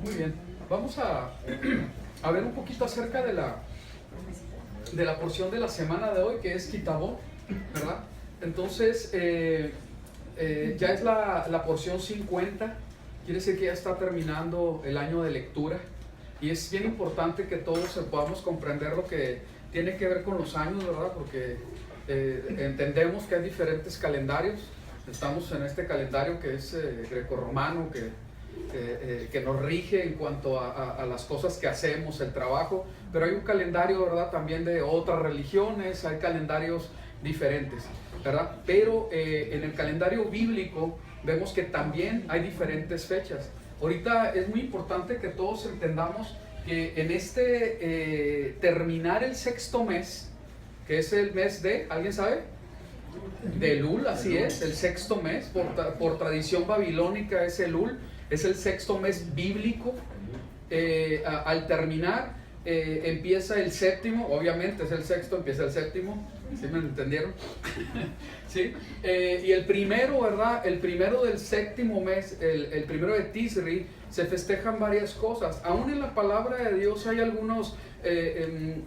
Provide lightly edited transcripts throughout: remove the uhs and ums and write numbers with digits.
Muy bien, vamos a ver un poquito acerca de la porción de la semana de hoy, que es Kitabot, ¿verdad? Entonces, ya es la porción 50, quiere decir que ya está terminando el año de lectura, y es bien importante que todos podamos comprender lo que tiene que ver con los años, ¿verdad? Porque entendemos que hay diferentes calendarios. Estamos en este calendario que es grecorromano, que nos rige en cuanto a las cosas que hacemos, el trabajo, pero hay un calendario, ¿verdad?, también de otras religiones, hay calendarios diferentes, ¿verdad? Pero en el calendario bíblico vemos que también hay diferentes fechas. Ahorita es muy importante que todos entendamos que en terminar el sexto mes, que es el mes de, ¿alguien sabe? De Elul, así es, el sexto mes, por tradición babilónica es Elul, es el sexto mes bíblico. Al terminar empieza el séptimo, obviamente es el sexto, empieza el séptimo, ¿sí me entendieron? ¿Sí? Y el primero, ¿verdad? El primero del séptimo mes, el primero de Tisri, se festejan varias cosas. Aún en la palabra de Dios hay algunos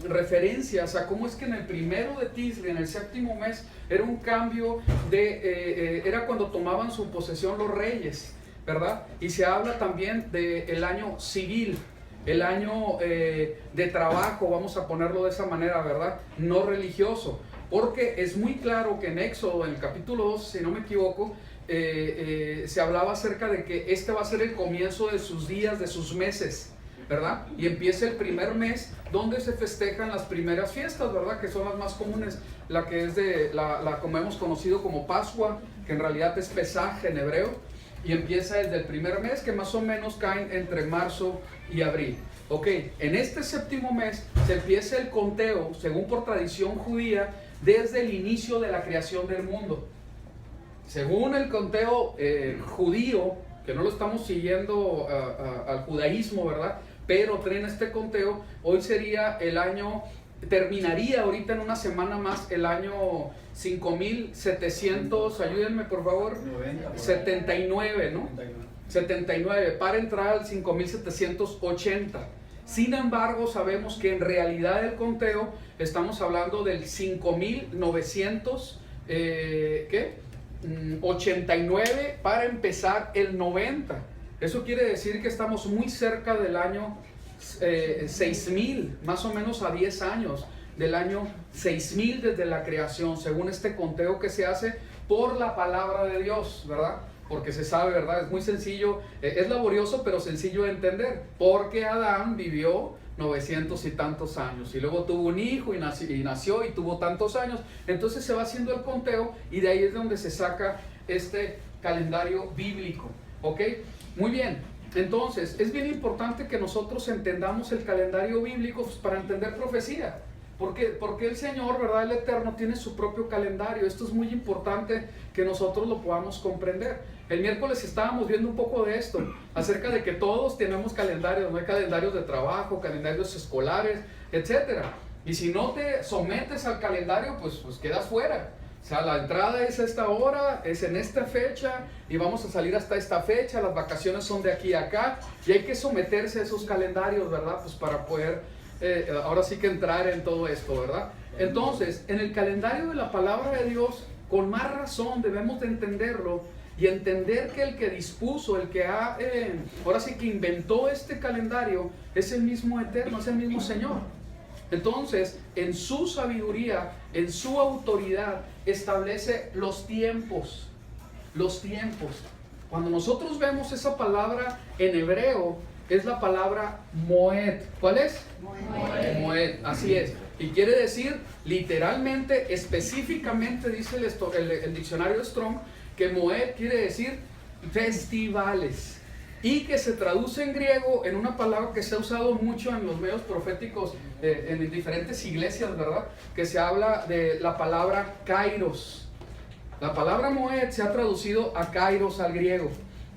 referencias a cómo es que en el primero de Tisri, en el séptimo mes, era un cambio era cuando tomaban su posesión los reyes, ¿verdad? Y se habla también del año civil, el año de trabajo, vamos a ponerlo de esa manera, ¿verdad? No religioso, porque es muy claro que en Éxodo, en el capítulo 2, si no me equivoco, se hablaba acerca de que este va a ser el comienzo de sus días, de sus meses, ¿verdad? Y empieza el primer mes donde se festejan las primeras fiestas, ¿verdad? Que son las más comunes, la que es como hemos conocido como Pascua, que en realidad es Pesaj en hebreo, y empieza desde el primer mes, que más o menos caen entre marzo y abril. Ok, en este séptimo mes se empieza el conteo, según por tradición judía, desde el inicio de la creación del mundo. Según el conteo judío, que no lo estamos siguiendo al judaísmo, ¿verdad? Pero traen este conteo, hoy sería el año, terminaría ahorita en una semana más el año 5700, ayúdenme por favor, 79, ¿no? 79, para entrar al 5780. Sin embargo, sabemos que en realidad el conteo, estamos hablando del 5900, 89 para empezar el 90. Eso quiere decir que estamos muy cerca del año 6000, más o menos a 10 años del año 6000 desde la creación, según este conteo que se hace por la palabra de Dios, ¿verdad? Porque se sabe, ¿verdad? Es muy sencillo, es laborioso pero sencillo de entender, porque Adán vivió 900 y tantos años y luego tuvo un hijo y nació y tuvo tantos años, entonces se va haciendo el conteo y de ahí es donde se saca este calendario bíblico, ¿ok? Muy bien, entonces es bien importante que nosotros entendamos el calendario bíblico, pues, para entender profecía, porque el Señor, ¿verdad? El Eterno tiene su propio calendario. Esto es muy importante que nosotros lo podamos comprender. El miércoles estábamos viendo un poco de esto, acerca de que todos tenemos calendarios, no hay calendarios de trabajo, calendarios escolares, etc. Y si no te sometes al calendario, pues quedas fuera. O sea, la entrada es a esta hora, es en esta fecha, y vamos a salir hasta esta fecha, las vacaciones son de aquí a acá, y hay que someterse a esos calendarios, ¿verdad? Pues para poder, ahora sí que entrar en todo esto, ¿verdad? Entonces, en el calendario de la palabra de Dios, con más razón debemos de entenderlo, y entender que el que dispuso, el que ahora sí que inventó este calendario, es el mismo Eterno, es el mismo Señor. Entonces, en su sabiduría, en su autoridad, establece los tiempos. Los tiempos. Cuando nosotros vemos esa palabra en hebreo, es la palabra Moed. ¿Cuál es? Moed. Moed, así es. Y quiere decir, literalmente, específicamente, dice el diccionario Strong, que Moed quiere decir festivales. Y que se traduce en griego en una palabra que se ha usado mucho en los medios proféticos, en diferentes iglesias, ¿verdad? Que se habla de la palabra kairos. La palabra Moed se ha traducido a kairos al griego,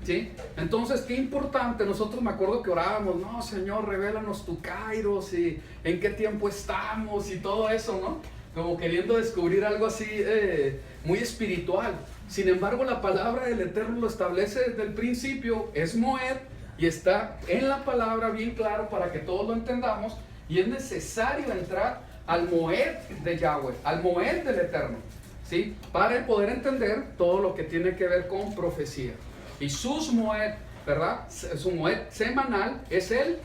¿sí? Entonces, qué importante. Nosotros, me acuerdo que orábamos, no, Señor, revélanos tu kairos y en qué tiempo estamos y todo eso, ¿no? Como queriendo descubrir algo así muy espiritual. Sin embargo, la palabra del Eterno lo establece desde el principio, es Moed, y está en la palabra bien claro para que todos lo entendamos, y es necesario entrar al Moed de Yahweh, al Moed del Eterno, ¿sí? Para poder entender todo lo que tiene que ver con profecía. Y sus Moed, ¿verdad? Su Moed semanal es el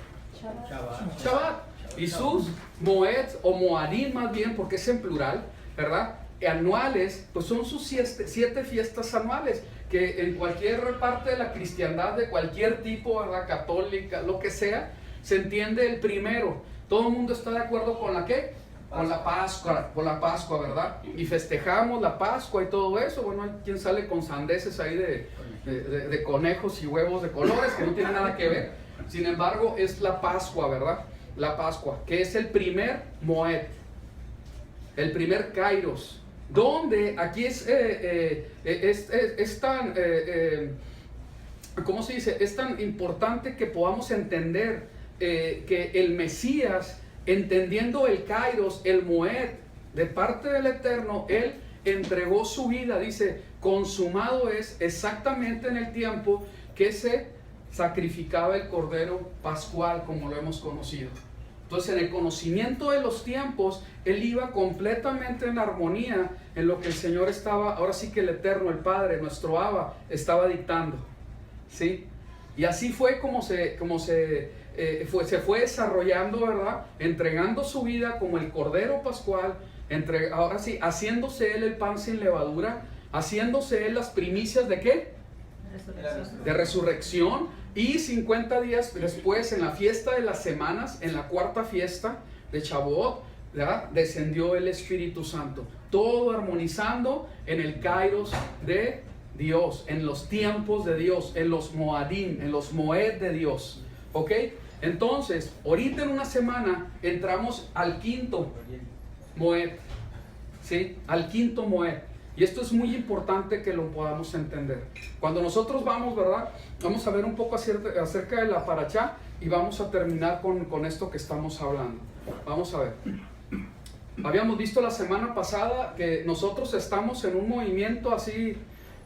Shabbat. Y sus Moed, o Moadim más bien, porque es en plural, ¿verdad? Anuales, pues son sus 7 fiestas anuales, que en cualquier parte de la cristiandad, de cualquier tipo, ¿verdad? Católica, lo que sea, se entiende el primero. Todo el mundo está de acuerdo con la ¿qué? Con la Pascua, ¿verdad? Y festejamos la Pascua y todo eso. Bueno, hay quien sale con sandeces ahí de conejos y huevos de colores, que no tiene nada que ver. Sin embargo, es la Pascua, ¿verdad? La Pascua, que es el primer Moed, el primer Kairos, donde aquí es tan, ¿cómo se dice? Es tan importante que podamos entender que el Mesías, entendiendo el Kairos, el Moed, de parte del Eterno, Él entregó su vida, dice, consumado es, exactamente en el tiempo que se sacrificaba el Cordero Pascual, como lo hemos conocido. Entonces, en el conocimiento de los tiempos, Él iba completamente en armonía en lo que el Señor estaba, ahora sí que el Eterno, el Padre, nuestro Abba, estaba dictando, ¿sí? Y así fue como se fue desarrollando, ¿verdad? Entregando su vida como el Cordero Pascual, ahora sí, haciéndose Él el pan sin levadura, haciéndose Él las primicias ¿de qué? De resurrección. Y 50 días después, en la fiesta de las semanas, en la cuarta fiesta de Shavuot, ¿verdad? Descendió el Espíritu Santo. Todo armonizando en el Kairos de Dios, en los tiempos de Dios, en los Moadim, en los Moed de Dios. ¿Ok? Entonces, ahorita en una semana entramos al quinto Moed, ¿sí? Al quinto Moed. Y esto es muy importante que lo podamos entender. Cuando nosotros vamos, ¿verdad? Vamos a ver un poco acerca de la Parashá y vamos a terminar con esto que estamos hablando. Vamos a ver. Habíamos visto la semana pasada que nosotros estamos en un movimiento así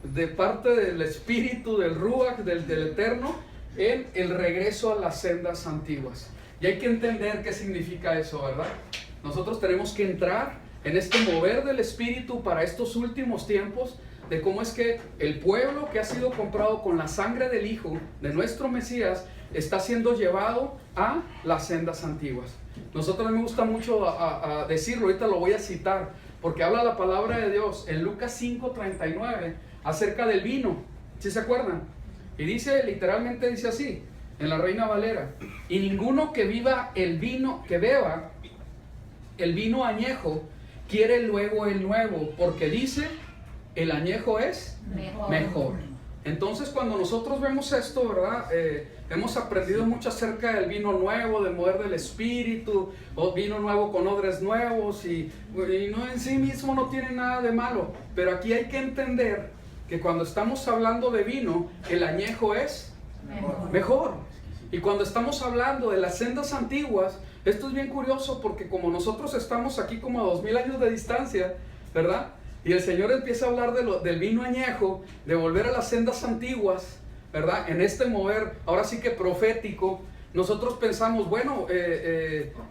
de parte del Espíritu, del Ruach, del Eterno, en el regreso a las sendas antiguas. Y hay que entender qué significa eso, ¿verdad? Nosotros tenemos que entrar en este mover del Espíritu para estos últimos tiempos, de cómo es que el pueblo que ha sido comprado con la sangre del Hijo de nuestro Mesías está siendo llevado a las sendas antiguas. Nosotros me gusta mucho a decirlo, ahorita lo voy a citar, porque habla la palabra de Dios en Lucas 5:39 acerca del vino, ¿sí se acuerdan? Y dice, literalmente dice así, en la Reina Valera: y ninguno que beba el vino añejo quiere luego el nuevo, porque dice, el añejo es mejor. Entonces, cuando nosotros vemos esto, ¿verdad? Hemos aprendido mucho acerca del vino nuevo, del mover del Espíritu, o vino nuevo con odres nuevos, y no en sí mismo no tiene nada de malo. Pero aquí hay que entender que cuando estamos hablando de vino, el añejo es mejor. Y cuando estamos hablando de las sendas antiguas, esto es bien curioso, porque como nosotros estamos aquí como a 2000 años de distancia, ¿verdad? Y el Señor empieza a hablar del vino añejo, de volver a las sendas antiguas, ¿verdad? En este mover, ahora sí que profético, nosotros pensamos, bueno,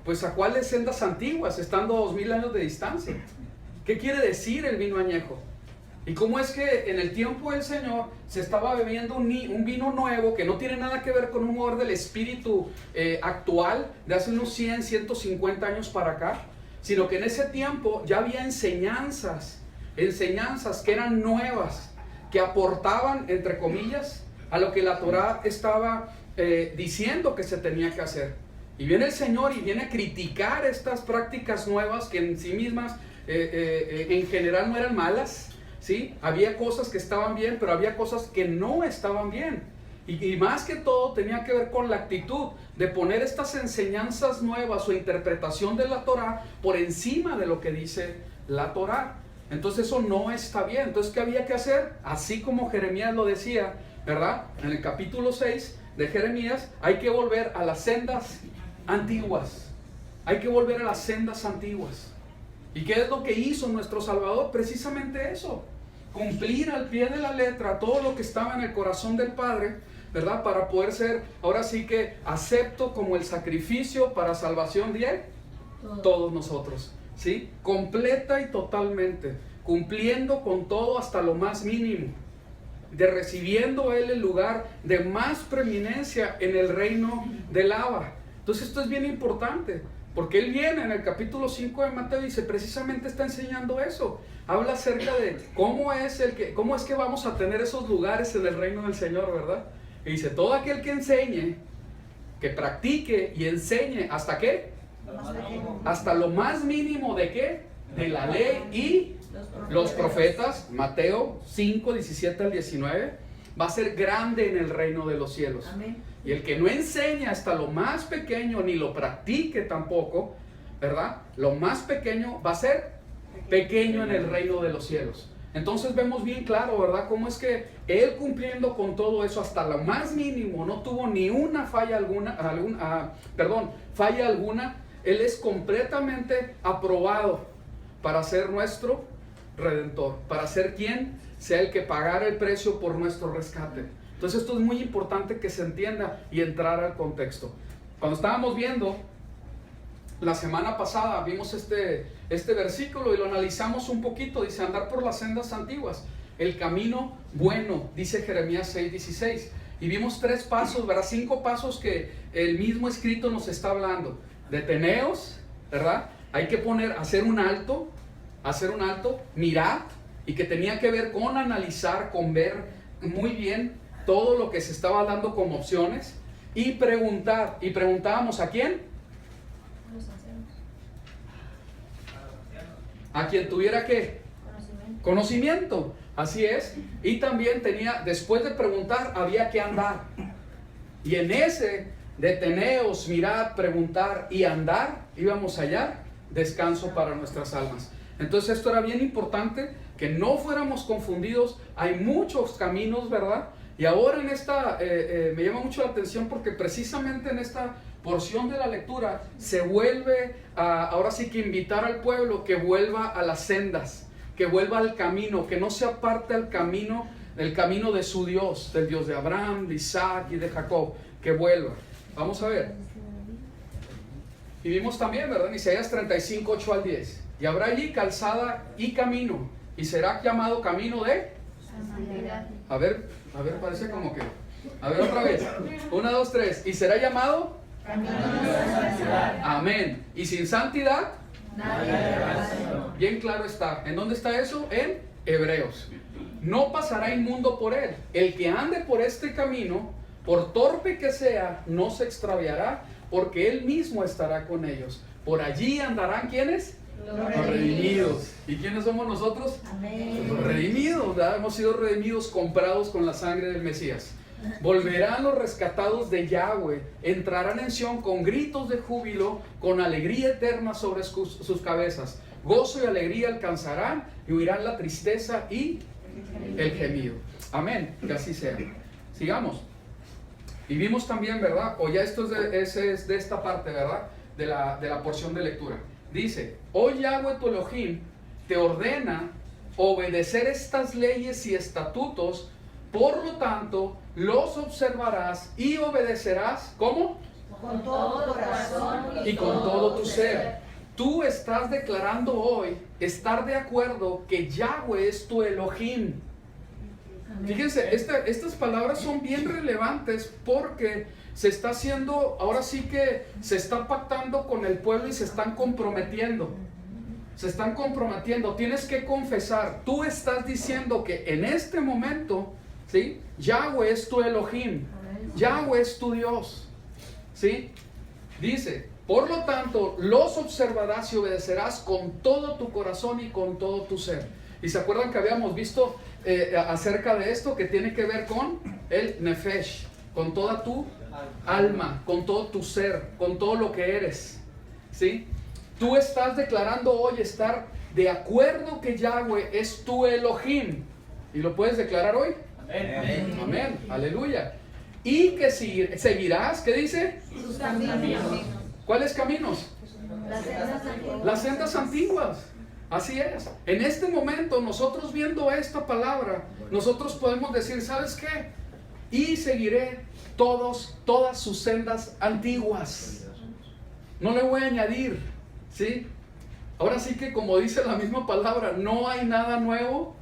pues ¿a cuáles sendas antiguas, estando a 2000 años de distancia? ¿Qué quiere decir el vino añejo? Y cómo es que en el tiempo del Señor se estaba bebiendo un vino nuevo que no tiene nada que ver con un mover del Espíritu actual de hace unos 100, 150 años para acá, sino que en ese tiempo ya había enseñanzas que eran nuevas, que aportaban, entre comillas, a lo que la Torá estaba diciendo que se tenía que hacer. Y viene el Señor y viene a criticar estas prácticas nuevas que en sí mismas en general no eran malas, ¿sí? Había cosas que estaban bien, pero había cosas que no estaban bien. Y más que todo tenía que ver con la actitud de poner estas enseñanzas nuevas o interpretación de la Torá por encima de lo que dice la Torá. Entonces eso no está bien. Entonces, ¿qué había que hacer? Así como Jeremías lo decía, ¿verdad? En el capítulo 6 de Jeremías, hay que volver a las sendas antiguas. Hay que volver a las sendas antiguas. ¿Y qué es lo que hizo nuestro Salvador? Precisamente eso. Cumplir al pie de la letra todo lo que estaba en el corazón del Padre, ¿verdad? Para poder ser, ahora sí que acepto como el sacrificio para salvación de todos nosotros, ¿sí? Completa y totalmente, cumpliendo con todo hasta lo más mínimo, de recibiendo Él el lugar de más preeminencia en el reino del Abba. Entonces esto es bien importante, porque Él viene en el capítulo 5 de Mateo y dice, precisamente está enseñando eso. Habla acerca de cómo es que vamos a tener esos lugares en el reino del Señor, ¿verdad? Y dice, todo aquel que enseñe, que practique y enseñe, ¿hasta qué? Hasta lo más mínimo de qué? De la ley y los profetas. Mateo 5, 17 al 19, va a ser grande en el reino de los cielos. Amén. Y el que no enseña hasta lo más pequeño, ni lo practique tampoco, ¿verdad? Lo más pequeño va a ser pequeño en el reino de los cielos. Entonces vemos bien claro, ¿verdad? Cómo es que Él, cumpliendo con todo eso hasta lo más mínimo, no tuvo ni una falla alguna, falla alguna. Él es completamente aprobado para ser nuestro Redentor, para ser quien sea el que pagara el precio por nuestro rescate. Entonces esto es muy importante que se entienda y entrar al contexto. Cuando estábamos viendo la semana pasada, vimos este versículo y lo analizamos un poquito. Dice, andar por las sendas antiguas, el camino bueno, dice Jeremías 6:16. Y vimos 3 pasos, ¿verdad? 5 pasos que el mismo escrito nos está hablando. Deteneos, ¿verdad? Hay que hacer un alto, mirad, y que tenía que ver con analizar, con ver muy bien todo lo que se estaba dando como opciones, y preguntar. Y preguntábamos, ¿a quién? A quien tuviera ¿qué? Conocimiento. Así es. Y también después de preguntar, había que andar. Y en ese deteneos, mirad, preguntar y andar, íbamos a hallar descanso para nuestras almas. Entonces esto era bien importante, que no fuéramos confundidos. Hay muchos caminos, ¿verdad? Y ahora en esta, me llama mucho la atención porque precisamente en esta porción de la lectura se vuelve ahora sí que invitar al pueblo que vuelva a las sendas, que vuelva al camino, que no se aparte del camino de su Dios, del Dios de Abraham, de Isaac y de Jacob, que vuelva. Vamos a ver. Y vimos también, ¿verdad? En Isaías 35, 8 al 10. Y habrá allí calzada y camino, y será llamado camino de santidad. A ver, parece como que. A ver otra vez. 1, 2, 3. Y será llamado camino de santidad. Amén. Y sin santidad nadie verá al Señor. Bien claro está. ¿En dónde está eso? En Hebreos. No pasará inmundo por él. El que ande por este camino, por torpe que sea, no se extraviará, porque él mismo estará con ellos. Por allí andarán, ¿quiénes? Los redimidos. ¿Y quiénes somos nosotros? Amén. Los redimidos, ¿verdad? Hemos sido redimidos, comprados con la sangre del Mesías. Volverán los rescatados de Yahweh, entrarán en Sión con gritos de júbilo, con alegría eterna sobre sus cabezas. Gozo y alegría alcanzarán y huirán la tristeza y el gemido. Amén, que así sea. Sigamos. Y vimos también, ¿verdad? O ya esto es de esta parte, ¿verdad? De la porción de lectura. Dice, hoy Yahweh tu Elohim te ordena obedecer estas leyes y estatutos, por lo tanto, los observarás y obedecerás, ¿cómo? Con todo tu corazón y con todo tu ser. Tú estás declarando hoy estar de acuerdo que Yahweh es tu Elohim. Fíjense, estas palabras son bien relevantes porque se está haciendo, ahora sí que se está pactando con el pueblo y se están comprometiendo. Se están comprometiendo, tienes que confesar. Tú estás diciendo que en este momento, ¿sí? Yahweh es tu Elohim, Yahweh es tu Dios, ¿sí? Dice, por lo tanto, los observarás y obedecerás con todo tu corazón y con todo tu ser. Y se acuerdan que habíamos visto acerca de esto, que tiene que ver con el nefesh, con toda tu alma, con todo tu ser, con todo lo que eres, ¿sí? Tú estás declarando hoy estar de acuerdo que Yahweh es tu Elohim. ¿Y lo puedes declarar hoy? Amén. Amén. Aleluya. Y que seguirás, ¿qué dice? Sus caminos. ¿Cuáles caminos? Las sendas antiguas. Así es. En este momento, nosotros viendo esta palabra, nosotros podemos decir, ¿sabes qué? y seguiré todas sus sendas antiguas. No le voy a añadir, ¿sí? Ahora sí que, como dice la misma palabra, no hay nada nuevo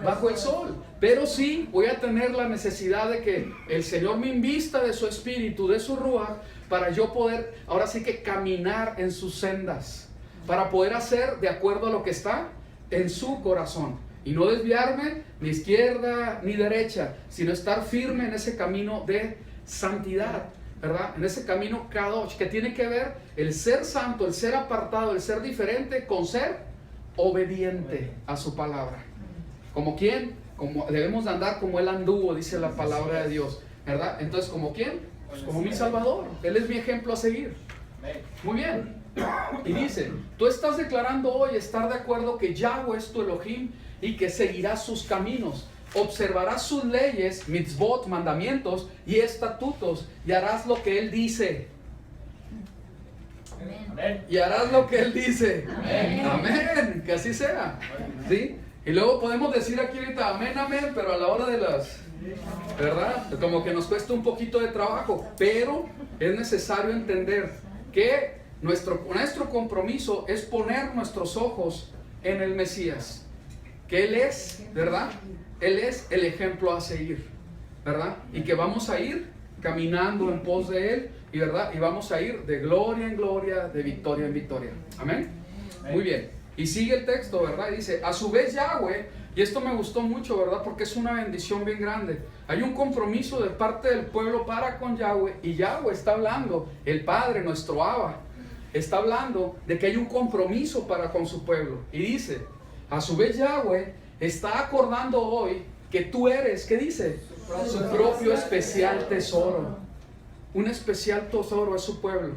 bajo el sol. Pero sí voy a tener la necesidad de que el Señor me invista de su espíritu, de su ruaj, para yo poder, ahora sí que caminar en sus sendas, para poder hacer de acuerdo a lo que está en su corazón. Y no desviarme ni izquierda ni derecha, sino estar firme en ese camino de santidad, ¿verdad? En ese camino Kadosh, que tiene que ver el ser santo, el ser apartado, el ser diferente con ser obediente a su palabra. ¿Como quién? Como debemos de andar como Él anduvo, dice la palabra de Dios, ¿verdad? Entonces, ¿como quién? Pues como mi Salvador. Él es mi ejemplo a seguir. Muy bien. Y dice, tú estás declarando hoy estar de acuerdo que Yahweh es tu Elohim y que seguirás sus caminos. Observarás sus leyes, mitzvot, mandamientos y estatutos, y harás lo que Él dice. Amén. Y harás lo que Él dice. Amén. Amén. Que así sea. ¿Sí? Y luego podemos decir aquí ahorita amén, amén, pero a la hora de las, ¿verdad? Como que nos cuesta un poquito de trabajo, pero es necesario entender que nuestro compromiso es poner nuestros ojos en el Mesías, que Él es, ¿verdad? Él es el ejemplo a seguir, ¿verdad? Y que vamos a ir caminando en pos de Él, y ¿verdad? Y vamos a ir de gloria en gloria, de victoria en victoria. Amén. Muy bien. Y sigue el texto, ¿verdad? Y dice, a su vez Yahweh, y esto me gustó mucho, ¿verdad? Porque es una bendición bien grande. Hay un compromiso de parte del pueblo para con Yahweh, y Yahweh está hablando, el Padre, nuestro Abba, está hablando de que hay un compromiso para con su pueblo. Y dice, a su vez Yahweh está acordando hoy que tú eres, ¿qué dice? Su propio especial tesoro. Un especial tesoro es su pueblo.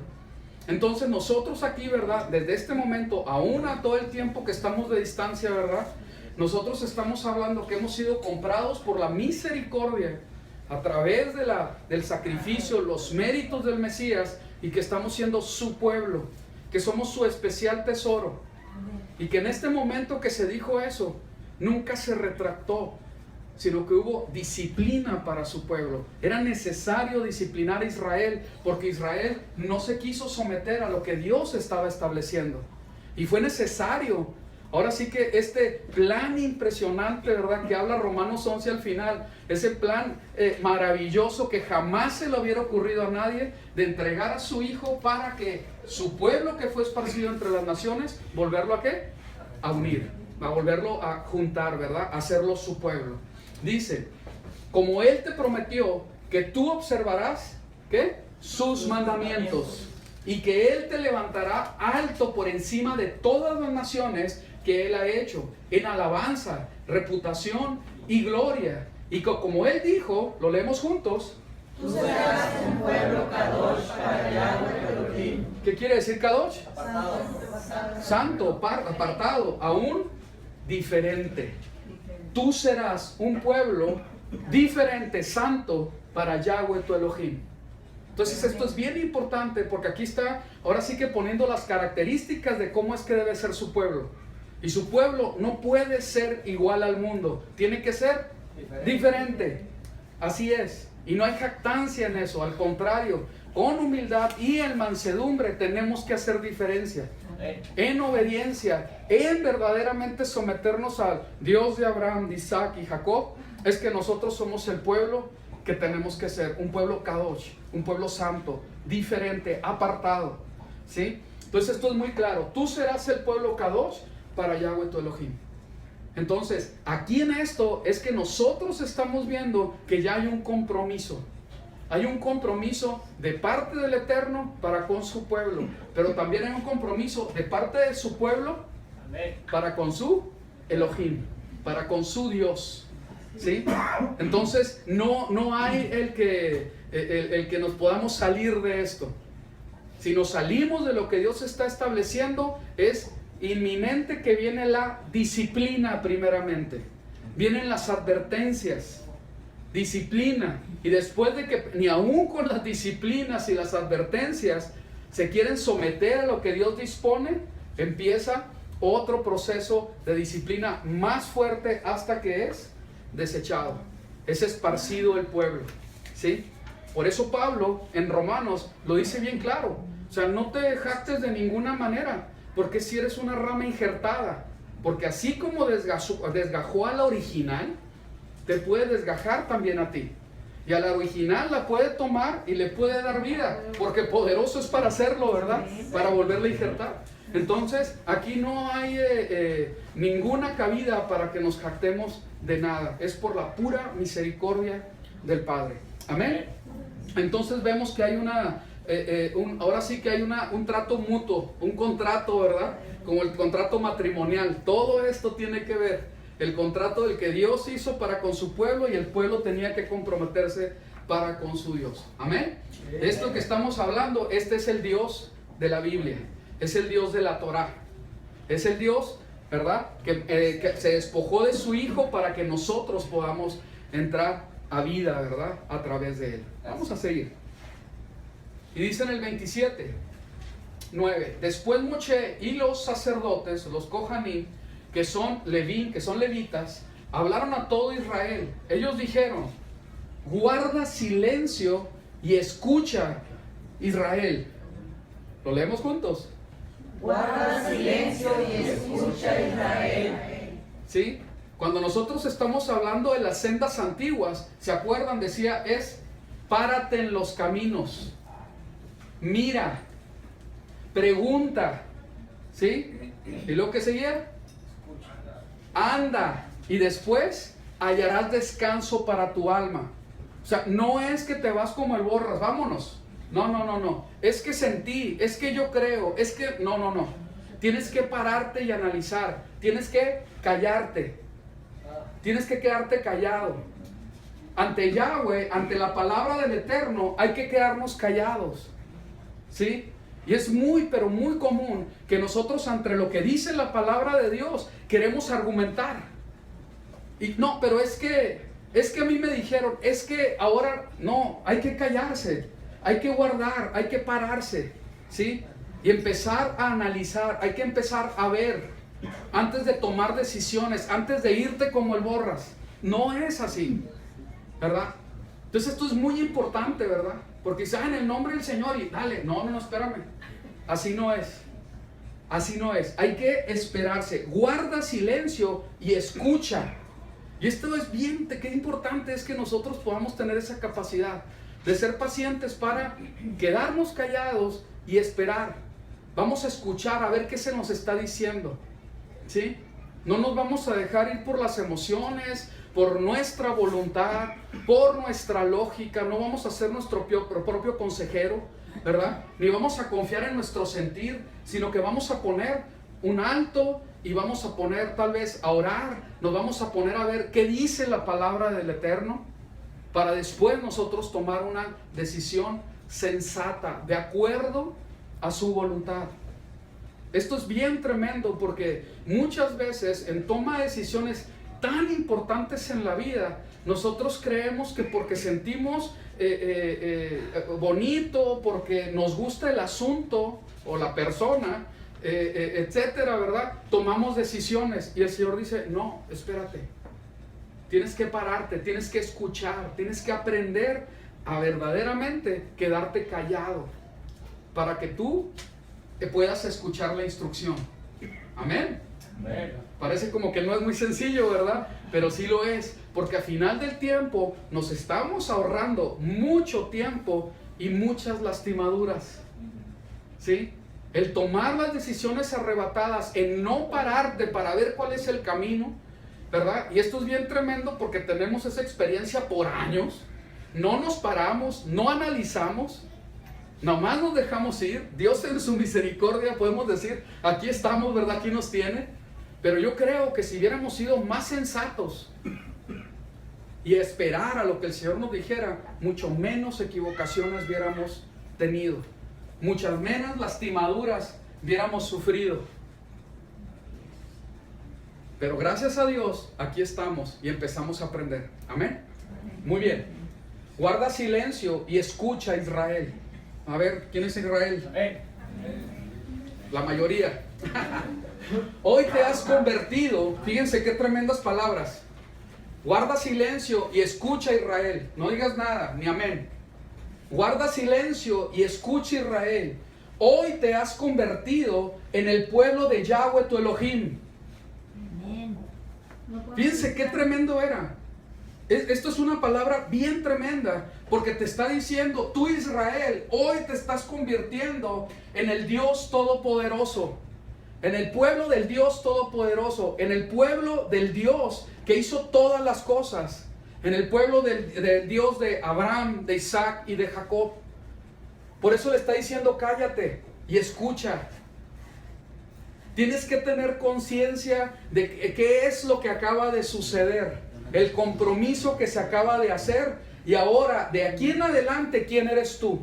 Entonces nosotros aquí, ¿verdad? Desde este momento, aún a todo el tiempo que estamos de distancia, ¿verdad? Nosotros estamos hablando que hemos sido comprados por la misericordia a través de del sacrificio, los méritos del Mesías, y que estamos siendo su pueblo, que somos su especial tesoro. Y que en este momento que se dijo eso, nunca se retractó, sino que hubo disciplina para su pueblo. Era necesario disciplinar a Israel, porque Israel no se quiso someter a lo que Dios estaba estableciendo. Y fue necesario. Ahora sí que este plan impresionante, ¿verdad? Que habla Romanos 11 al final, ese plan maravilloso que jamás se le hubiera ocurrido a nadie, de entregar a su hijo para que su pueblo que fue esparcido entre las naciones, volverlo a ¿qué? A unir, a volverlo a juntar, ¿verdad? A hacerlo su pueblo. Dice, como Él te prometió que tú observarás, ¿qué? Sus mandamientos, y que Él te levantará alto por encima de todas las naciones que Él ha hecho, en alabanza, reputación y gloria. Y como Él dijo, lo leemos juntos. Tú serás un pueblo Kadosh para Yahweh Elohim. ¿Qué quiere decir Kadosh? Apartado. Santo, apartado, aún diferente. Tú serás un pueblo diferente, santo, para Yahweh tu Elohim. Entonces esto es bien importante, porque aquí está, ahora sí que poniendo las características de cómo es que debe ser su pueblo. Y su pueblo no puede ser igual al mundo, tiene que ser diferente. Así es. Y no hay jactancia en eso, al contrario, con humildad y en mansedumbre tenemos que hacer diferencia. En obediencia, en verdaderamente someternos al Dios de Abraham, de Isaac y Jacob, es que nosotros somos el pueblo que tenemos que ser, un pueblo Kadosh, un pueblo santo, diferente, apartado, ¿sí? Entonces esto es muy claro, tú serás el pueblo Kadosh para Yahweh tu Elohim. Entonces, aquí en esto es que nosotros estamos viendo que ya hay un compromiso. Hay un compromiso de parte del Eterno para con su pueblo, pero también hay un compromiso de parte de su pueblo para con su Elohim, para con su Dios, ¿sí? Entonces no hay el que nos podamos salir de esto. Si nos salimos de lo que Dios está estableciendo, es inminente que viene la disciplina primeramente, vienen las advertencias, disciplina, y después de que ni aún con las disciplinas y las advertencias se quieren someter a lo que Dios dispone, empieza otro proceso de disciplina más fuerte hasta que es desechado, es esparcido el pueblo. ¿sí? Por eso Pablo en Romanos lo dice bien claro. O sea, no te jactes de ninguna manera, porque si eres una rama injertada, porque así como desgajó a la original, te puede desgajar también a ti. Y a la original la puede tomar y le puede dar vida, porque poderoso es para hacerlo, ¿verdad? Para volverla a injertar. Entonces, aquí no hay ninguna cabida para que nos jactemos de nada. Es por la pura misericordia del Padre. Amén. Entonces vemos que hay ahora sí que hay un trato mutuo, un contrato, ¿verdad? Como el contrato matrimonial. Todo esto tiene que ver. El contrato del que Dios hizo para con su pueblo y el pueblo tenía que comprometerse para con su Dios. Amén. Esto que estamos hablando, este es el Dios de la Biblia. Es el Dios de la Torá. Es el Dios, ¿verdad? Que se despojó de su Hijo para que nosotros podamos entrar a vida, ¿verdad? A través de Él. Vamos a seguir. Y dice en el 27:9: Después Moshe y los sacerdotes, los Kohanim, que son levitas, hablaron a todo Israel. Ellos dijeron: guarda silencio y escucha, Israel. ¿Lo leemos juntos? Guarda silencio y escucha, Israel. ¿Sí? Cuando nosotros estamos hablando de las sendas antiguas, ¿se acuerdan? Decía, párate en los caminos, mira, pregunta, ¿sí? ¿Y lo que seguía? Anda, y después hallarás descanso para tu alma. O sea, no es que te vas como el borras, vámonos. No. Es que sentí, es que yo creo, es que... No. Tienes que pararte y analizar. Tienes que callarte. Tienes que quedarte callado. Ante Yahweh, ante la palabra del Eterno, hay que quedarnos callados. ¿Sí? Y es pero muy común que nosotros ante lo que dice la palabra de Dios queremos argumentar. Y no, pero es que a mí me dijeron, es que ahora no, hay que callarse, hay que guardar, hay que pararse, ¿sí? Y empezar a analizar, hay que empezar a ver antes de tomar decisiones, antes de irte como el borras. No es así, ¿verdad? Entonces esto es muy importante, ¿verdad? Porque en el nombre del Señor y dale, no, espérame. Así no es. Así no es. Hay que esperarse. Guarda silencio y escucha. Y esto es qué importante es que nosotros podamos tener esa capacidad de ser pacientes para quedarnos callados y esperar. Vamos a escuchar a ver qué se nos está diciendo, ¿sí? No nos vamos a dejar ir por las emociones, por nuestra voluntad, por nuestra lógica. No vamos a ser nuestro propio consejero, ¿verdad? Ni vamos a confiar en nuestro sentir, sino que vamos a poner un alto y vamos a poner tal vez a orar. Nos vamos a poner a ver qué dice la palabra del Eterno para después nosotros tomar una decisión sensata, de acuerdo a su voluntad. Esto es bien tremendo porque muchas veces en toma de decisiones tan importantes en la vida, nosotros creemos que porque sentimos bonito, porque nos gusta el asunto o la persona, etcétera, ¿verdad? Tomamos decisiones y el Señor dice, no, espérate, tienes que pararte, tienes que escuchar, tienes que aprender a verdaderamente quedarte callado para que tú puedas escuchar la instrucción. Amén. Parece como que no es muy sencillo, ¿verdad? Pero sí lo es, porque al final del tiempo nos estamos ahorrando mucho tiempo y muchas lastimaduras, ¿sí? El tomar las decisiones arrebatadas, en no pararte para ver cuál es el camino, ¿verdad? Y esto es bien tremendo porque tenemos esa experiencia por años, no nos paramos, no analizamos, nomás nos dejamos ir. Dios en su misericordia podemos decir, aquí estamos, ¿verdad? Aquí nos tiene. Pero yo creo que si hubiéramos sido más sensatos y esperar a lo que el Señor nos dijera, mucho menos equivocaciones hubiéramos tenido, muchas menos lastimaduras hubiéramos sufrido. Pero gracias a Dios, aquí estamos y empezamos a aprender. Amén. Muy bien. Guarda silencio y escucha, Israel. A ver, ¿quién es Israel? La mayoría. Hoy te has convertido, fíjense qué tremendas palabras. Guarda silencio y escucha, Israel. No digas nada, ni amén. Guarda silencio y escucha, Israel. Hoy te has convertido en el pueblo de Yahweh tu Elohim. Fíjense qué tremendo era. Esto es una palabra bien tremenda, porque te está diciendo, tú Israel, hoy te estás convirtiendo en el Dios Todopoderoso, en el pueblo del Dios Todopoderoso, en el pueblo del Dios que hizo todas las cosas, en el pueblo del Dios de Abraham, de Isaac y de Jacob. Por eso le está diciendo, cállate y escucha. Tienes que tener conciencia de qué es lo que acaba de suceder, el compromiso que se acaba de hacer, y ahora, de aquí en adelante, ¿quién eres tú?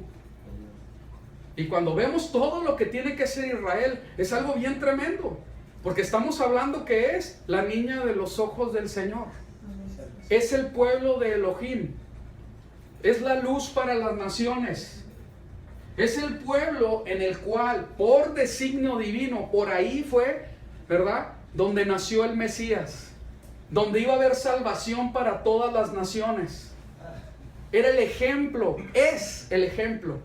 Y cuando vemos todo lo que tiene que ser Israel, es algo bien tremendo, porque estamos hablando que es la niña de los ojos del Señor. Es el pueblo de Elohim. Es la luz para las naciones. Es el pueblo en el cual, por designio divino, por ahí fue, ¿verdad?, donde nació el Mesías, donde iba a haber salvación para todas las naciones. Era el ejemplo, es el ejemplo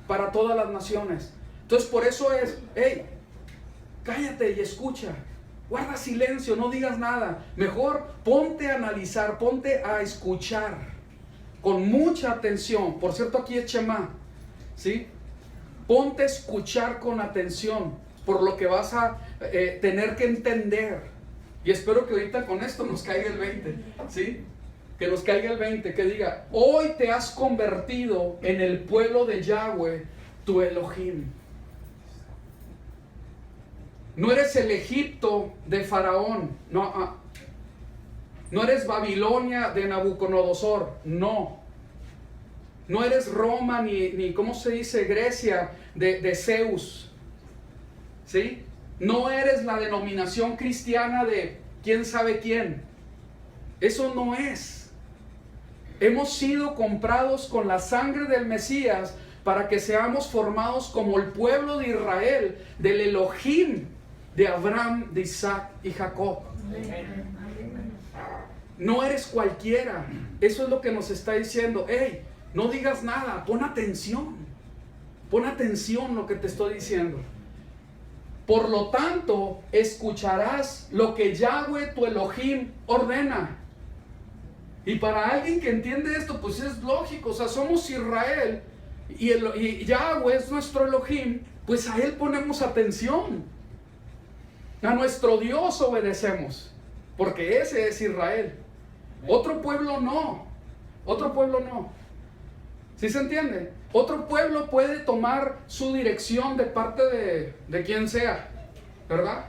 para todas las naciones. Entonces por eso es, hey, cállate y escucha. Guarda silencio, no digas nada. Mejor ponte a analizar, ponte a escuchar con mucha atención. Por cierto, aquí es Shema, ¿sí? Ponte a escuchar con atención por lo que vas a tener que entender. Y espero que ahorita con esto nos caiga el 20, ¿sí? Que nos caiga el 20, que diga, hoy te has convertido en el pueblo de Yahweh, tu Elohim. No eres el Egipto de Faraón, no, no eres Babilonia de Nabucodonosor, no. No eres Roma ni ¿cómo se dice? Grecia de Zeus, ¿sí? No eres la denominación cristiana de quién sabe quién. Eso no es. Hemos sido comprados con la sangre del Mesías para que seamos formados como el pueblo de Israel, del Elohim de Abraham, de Isaac y Jacob. No eres cualquiera. Eso es lo que nos está diciendo. Hey, no digas nada, pon atención. Pon atención lo que te estoy diciendo. Por lo tanto, escucharás lo que Yahweh tu Elohim ordena. Y para alguien que entiende esto, pues es lógico. O sea, somos Israel y Yahweh es nuestro Elohim. Pues a Él ponemos atención. A nuestro Dios obedecemos, porque ese es Israel. Otro pueblo no. Otro pueblo no. ¿Sí se entiende? Otro pueblo puede tomar su dirección de parte de quien sea, ¿verdad?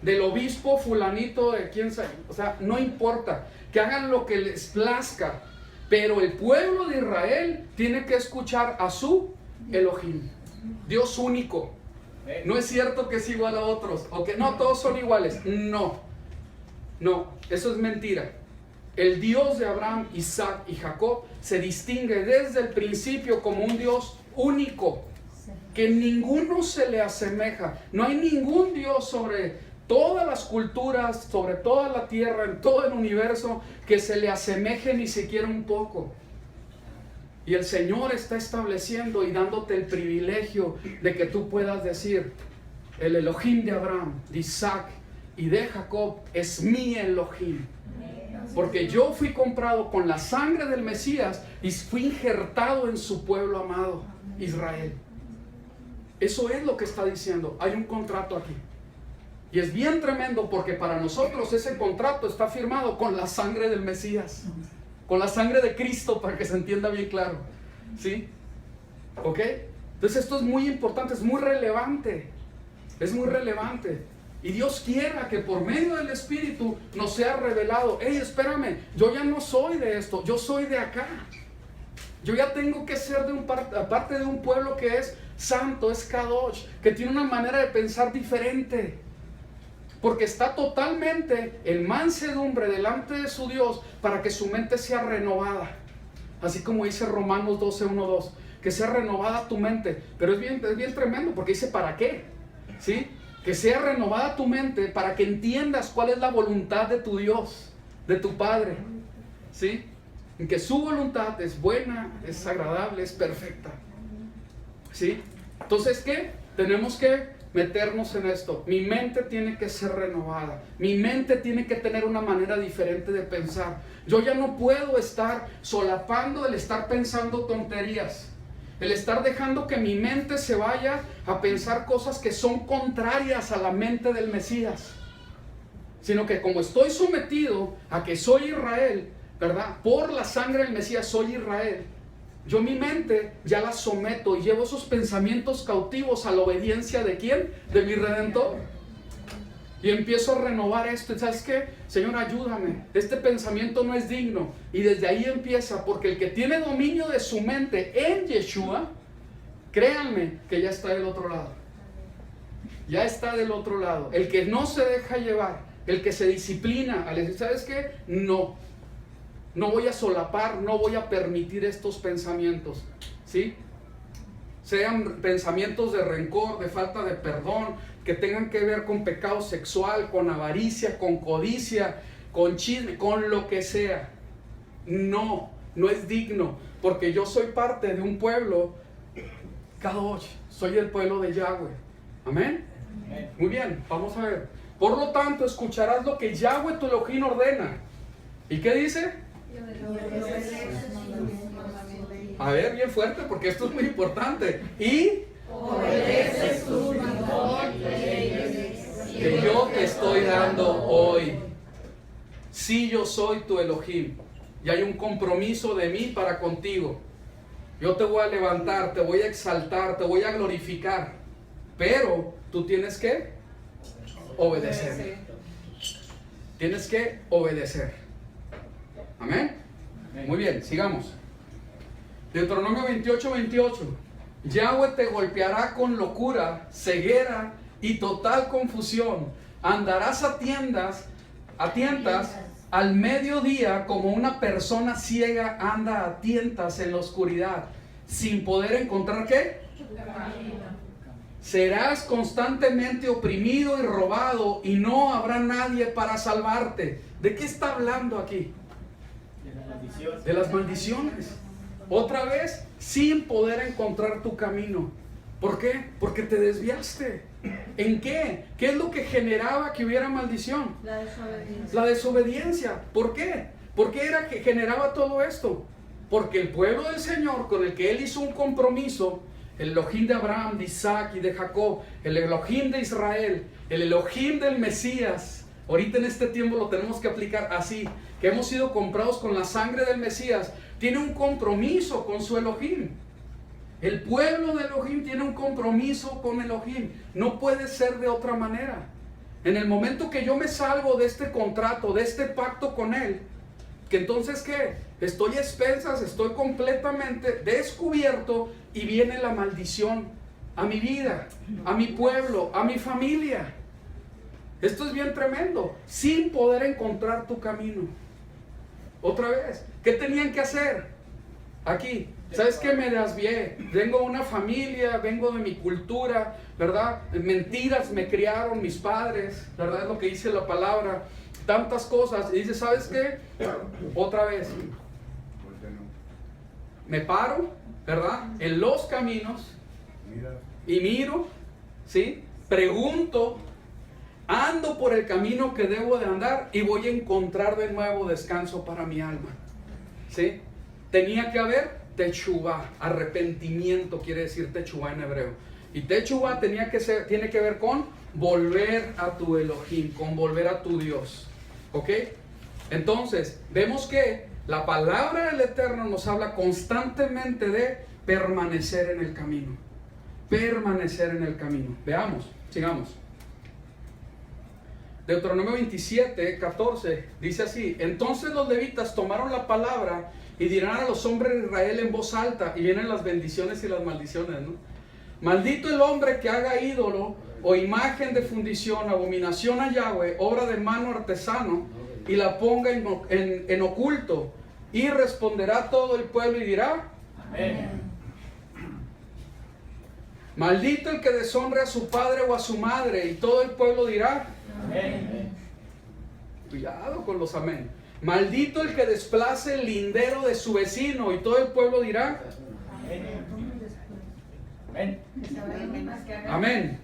Del obispo fulanito, de quien sea. O sea, no importa. Que hagan lo que les plazca. Pero el pueblo de Israel tiene que escuchar a su Elohim. Dios único. No es cierto que es igual a otros, o que no, todos son iguales. No, eso es mentira. El Dios de Abraham, Isaac y Jacob se distingue desde el principio como un Dios único, que ninguno se le asemeja. No hay ningún Dios sobre todas las culturas, sobre toda la tierra, en todo el universo, que se le asemeje ni siquiera un poco. Y el Señor está estableciendo y dándote el privilegio de que tú puedas decir, el Elohim de Abraham, de Isaac y de Jacob es mi Elohim. Porque yo fui comprado con la sangre del Mesías y fui injertado en su pueblo amado, Israel. Eso es lo que está diciendo. Hay un contrato aquí. Y es bien tremendo porque para nosotros ese contrato está firmado con la sangre del Mesías. Con la sangre de Cristo, para que se entienda bien claro. ¿Sí? ¿Ok? Entonces esto es muy importante, es muy relevante. Es muy relevante. Y Dios quiera que por medio del Espíritu nos sea revelado. Hey, espérame, yo ya no soy de esto, yo soy de acá. Yo ya tengo que ser parte de un pueblo que es santo, es Kadosh, que tiene una manera de pensar diferente. Porque está totalmente en mansedumbre delante de su Dios para que su mente sea renovada. Así como dice Romanos 12, 1, 2, que sea renovada tu mente. Pero es bien tremendo porque dice ¿para qué? ¿Sí? Que sea renovada tu mente para que entiendas cuál es la voluntad de tu Dios, de tu Padre, ¿sí? En que su voluntad es buena, es agradable, es perfecta, ¿sí? Entonces, ¿qué? Tenemos que meternos en esto. Mi mente tiene que ser renovada. Mi mente tiene que tener una manera diferente de pensar. Yo ya no puedo estar solapando el estar pensando tonterías. El estar dejando que mi mente se vaya a pensar cosas que son contrarias a la mente del Mesías. Sino que como estoy sometido a que soy Israel, ¿verdad? Por la sangre del Mesías soy Israel. Yo mi mente ya la someto y llevo esos pensamientos cautivos a la obediencia ¿de quién? De mi Redentor. Y empiezo a renovar esto. ¿Sabes qué? Señor, ayúdame. Este pensamiento no es digno. Y desde ahí empieza, porque el que tiene dominio de su mente en Yeshua, créanme que ya está del otro lado. Ya está del otro lado. El que no se deja llevar, el que se disciplina al decir, ¿sabes qué? No voy a solapar, no voy a permitir estos pensamientos, ¿sí? Sean pensamientos de rencor, de falta de perdón, que tengan que ver con pecado sexual, con avaricia, con codicia, con chisme, con lo que sea. No es digno, porque yo soy parte de un pueblo Kadosh, soy el pueblo de Yahweh. ¿Amén? Muy bien, vamos a ver. Por lo tanto, escucharás lo que Yahweh tu Elohim ordena. ¿Y qué dice? A ver, bien fuerte, porque esto es muy importante. Y obedeces tus leyes que yo te estoy dando hoy. Sí, yo soy tu Elohim. Y hay un compromiso de mí para contigo. Yo te voy a levantar, te voy a exaltar, te voy a glorificar. Pero tú tienes que obedecer. Tienes que obedecer. Amén. Muy bien, sigamos. Deuteronomio 28:28. Yahweh te golpeará con locura, ceguera y total confusión. Andarás a tientas al mediodía como una persona ciega anda a tientas en la oscuridad, sin poder encontrar ¿qué? Serás constantemente oprimido y robado y no habrá nadie para salvarte. ¿De qué está hablando aquí? De las maldiciones. Otra vez, sin poder encontrar tu camino. ¿Por qué? Porque te desviaste. ¿En qué? ¿Qué es lo que generaba que hubiera maldición? La desobediencia. La desobediencia. ¿Por qué? ¿Por qué era que generaba todo esto? Porque el pueblo del Señor, con el que Él hizo un compromiso, el Elohim de Abraham, de Isaac y de Jacob, el Elohim de Israel, el Elohim del Mesías, ahorita en este tiempo lo tenemos que aplicar así, que hemos sido comprados con la sangre del Mesías, tiene un compromiso con su Elohim. El pueblo de Elohim tiene un compromiso con Elohim. No puede ser de otra manera. En el momento que yo me salgo de este contrato, de este pacto con Él, que entonces ¿qué? Estoy a expensas, estoy completamente descubierto y viene la maldición a mi vida, a mi pueblo, a mi familia. Esto es bien tremendo, sin poder encontrar tu camino. Otra vez, ¿qué tenían que hacer? Aquí, ¿sabes qué? Me desvié, vengo de una familia, vengo de mi cultura, ¿verdad? Mentiras me criaron mis padres, ¿verdad? Es lo que dice la palabra, tantas cosas. Y dice, ¿sabes qué? Otra vez, me paro, ¿verdad? En los caminos y miro, ¿sí? Pregunto, ando por el camino que debo de andar y voy a encontrar de nuevo descanso para mi alma, ¿sí? Tenía que haber techubá, arrepentimiento quiere decir techubá en hebreo. Y techubá tiene que ver con volver a tu Elohim, con volver a tu Dios. ¿Ok? Entonces, vemos que la palabra del Eterno nos habla constantemente de permanecer en el camino. Permanecer en el camino. Veamos, sigamos. Deuteronomio 27:14 dice así: entonces los levitas tomaron la palabra y dirán a los hombres de Israel en voz alta, y vienen las bendiciones y las maldiciones, ¿no? Maldito el hombre que haga ídolo o imagen de fundición, abominación a Yahweh, obra de mano artesano, y la ponga en oculto. Y responderá todo el pueblo y dirá: amén. Maldito el que deshonre a su padre o a su madre, y todo el pueblo dirá: amén. Cuidado con los amén. Maldito el que desplace el lindero de su vecino. Y todo el pueblo dirá: Amén. amén.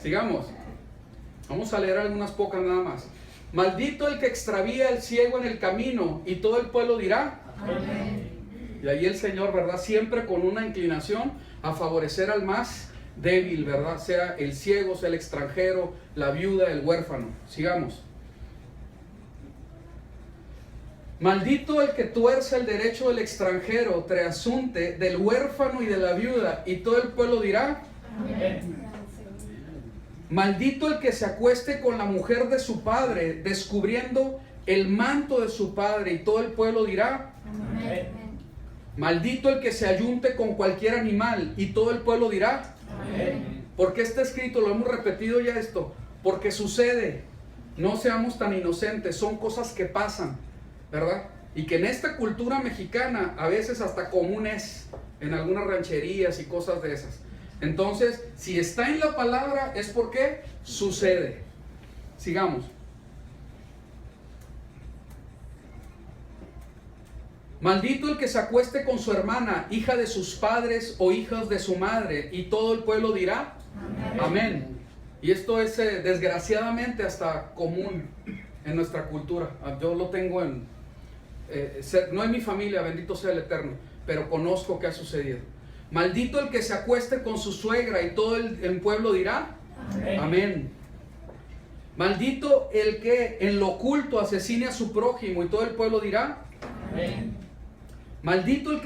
Sigamos. Vamos a leer algunas pocas nada más. Maldito el que extravía el ciego en el camino. Y todo el pueblo dirá: Amén. y ahí el Señor, ¿verdad? Siempre con una inclinación a favorecer al más débil, ¿verdad? Sea el ciego, sea el extranjero, la viuda, el huérfano. Sigamos. Maldito el que tuerce el derecho del extranjero, trasunte del huérfano y de la viuda. Y todo el pueblo dirá: Amén. maldito el que se acueste con la mujer de su padre, descubriendo el manto de su padre. Y todo el pueblo dirá: Amén. maldito el que se ayunte con cualquier animal. Y todo el pueblo dirá: Amén. porque está escrito, lo hemos repetido ya esto, porque sucede. No seamos tan inocentes, son cosas que pasan, ¿verdad? Y que en esta cultura mexicana a veces hasta común es, en algunas rancherías y cosas de esas. Entonces, si está en la palabra es porque sucede. Sigamos. Maldito el que se acueste con su hermana, hija de sus padres o hijas de su madre. Y todo el pueblo dirá: amén. Amén. Y esto es desgraciadamente hasta común en nuestra cultura. Yo lo tengo no en mi familia, bendito sea el Eterno, pero conozco que ha sucedido. Maldito el que se acueste con su suegra. Y todo el pueblo dirá: amén. Amén. Maldito el que en lo oculto asesine a su prójimo. Y todo el pueblo dirá: Amén. maldito el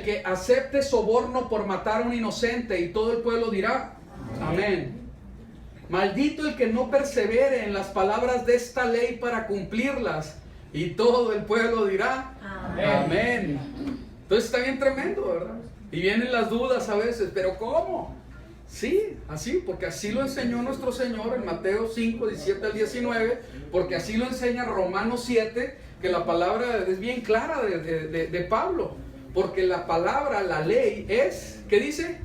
que acepte soborno por matar a un inocente. Y todo el pueblo dirá: amén. Maldito el que no persevere en las palabras de esta ley para cumplirlas. Y todo el pueblo dirá: amén. Amén. Entonces está bien tremendo, ¿verdad? Y vienen las dudas a veces, ¿pero cómo? Sí, así, porque así lo enseñó nuestro Señor en Mateo 5, 17 al 19, porque así lo enseña Romanos 7, que la palabra es bien clara de Pablo, porque la palabra, la ley es, ¿qué dice?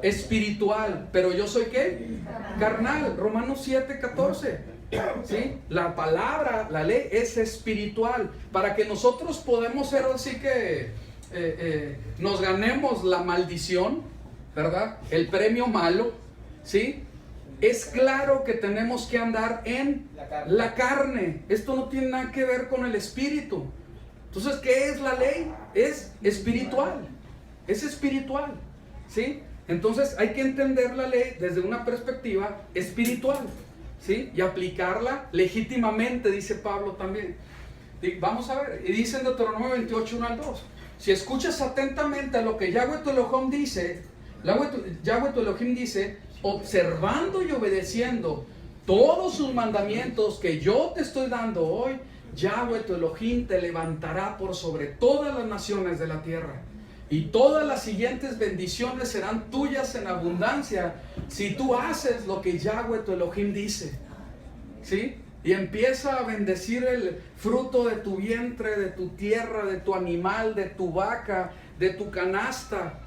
Espiritual, pero yo soy ¿qué? Carnal. Romanos 7, 14. ¿Sí? La palabra, la ley es espiritual, para que nosotros podamos ser así que nos ganemos la maldición, ¿verdad? El premio malo, ¿sí? Es claro que tenemos que andar en la carne. Esto no tiene nada que ver con el espíritu. Entonces, ¿qué es la ley? Es espiritual. Es espiritual, ¿sí? Entonces hay que entender la ley desde una perspectiva espiritual, ¿sí? Y aplicarla legítimamente, dice Pablo también. Vamos a ver, y dice en Deuteronomio 28, 1 al 2. Si escuchas atentamente a lo que Yahweh tu Elohim dice, Yahweh tu Elohim dice, observando y obedeciendo todos sus mandamientos que yo te estoy dando hoy, Yahweh tu Elohim te levantará por sobre todas las naciones de la tierra. Y todas las siguientes bendiciones serán tuyas en abundancia si tú haces lo que Yahweh tu Elohim dice, ¿sí? Y empieza a bendecir el fruto de tu vientre, de tu tierra, de tu animal, de tu vaca, de tu canasta.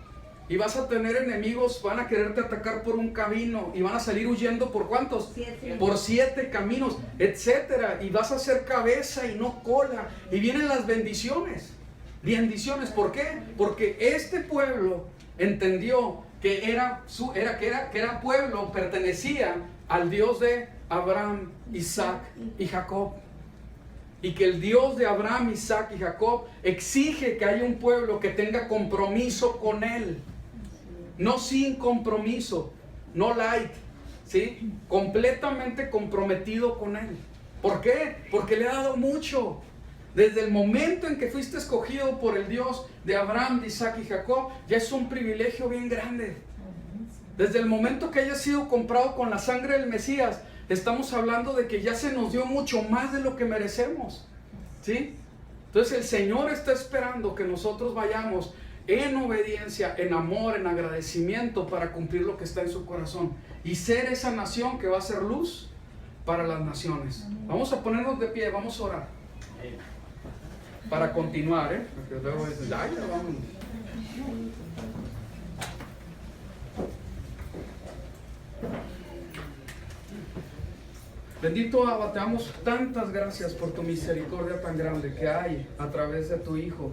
Y vas a tener enemigos, van a quererte atacar por un camino y van a salir huyendo ¿por cuántos? 7. Por 7 caminos, etcétera. Y vas a ser cabeza y no cola. Y vienen las bendiciones. Bendiciones, ¿por qué? Porque este pueblo entendió que era pueblo, pertenecía al Dios de Abraham, Isaac y Jacob. Y que el Dios de Abraham, Isaac y Jacob exige que haya un pueblo que tenga compromiso con Él. No sin compromiso, no light, ¿sí? Completamente comprometido con Él. ¿Por qué? Porque le ha dado mucho. Desde el momento en que fuiste escogido por el Dios de Abraham, de Isaac y Jacob, ya es un privilegio bien grande. Desde el momento que hayas sido comprado con la sangre del Mesías, estamos hablando de que ya se nos dio mucho más de lo que merecemos, ¿sí? Entonces el Señor está esperando que nosotros vayamos en obediencia, en amor, en agradecimiento para cumplir lo que está en su corazón y ser esa nación que va a ser luz para las naciones. Vamos a ponernos de pie, vamos a orar para continuar, ¿eh? Porque luego dicen, ay, ya vamos. Bendito Abba, te damos tantas gracias por tu misericordia tan grande que hay a través de tu Hijo,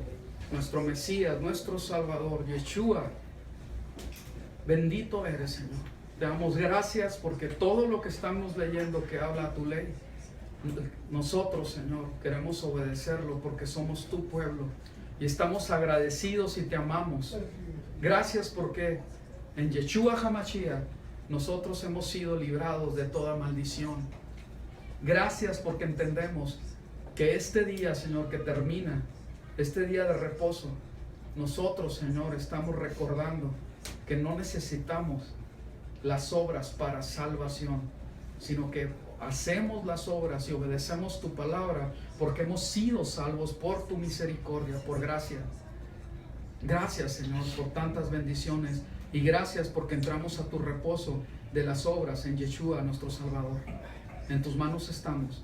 nuestro Mesías, nuestro Salvador, Yeshua. Bendito eres, Señor. Te damos gracias porque todo lo que estamos leyendo que habla a tu ley, nosotros, Señor, queremos obedecerlo porque somos tu pueblo y estamos agradecidos y te amamos. Gracias porque en Yeshua HaMashiach nosotros hemos sido librados de toda maldición. Gracias porque entendemos que este día, Señor, que termina, este día de reposo, nosotros, Señor, estamos recordando que no necesitamos las obras para salvación, sino que hacemos las obras y obedecemos tu palabra porque hemos sido salvos por tu misericordia, por gracia. Gracias, Señor, por tantas bendiciones y gracias porque entramos a tu reposo de las obras en Yeshua, nuestro Salvador. En tus manos estamos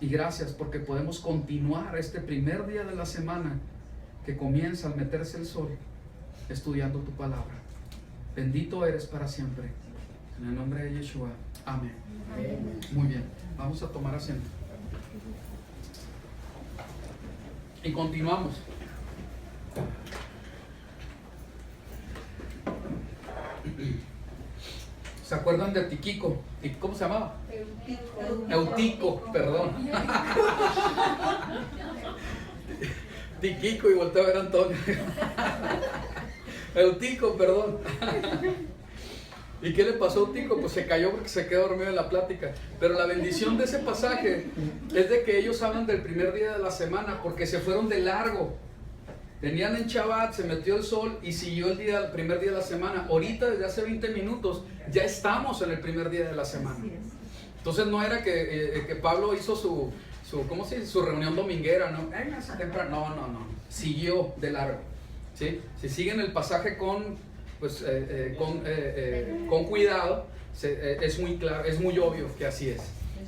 y gracias porque podemos continuar este primer día de la semana que comienza al meterse el sol estudiando tu palabra. Bendito eres para siempre. En el nombre de Yeshua. Amén. Muy bien, vamos a tomar asiento. Y continuamos. ¿Se acuerdan de Tiquico? ¿Cómo se llamaba? Eutico, perdón. Tiquico y volteé a ver a Antonio. Eutico, perdón. ¿Y qué le pasó a Eutico? Pues se cayó porque se quedó dormido en la plática. Pero la bendición de ese pasaje es de que ellos hablan del primer día de la semana porque se fueron de largo. Venían en Shabbat, se metió el sol y siguió el primer día de la semana. Ahorita, desde hace 20 minutos, ya estamos en el primer día de la semana. Entonces no era que Pablo hizo su ¿cómo se dice? Su reunión dominguera, ¿no? No. Siguió de largo. ¿Sí? Si siguen el pasaje con cuidado, es muy claro, es muy obvio que así es.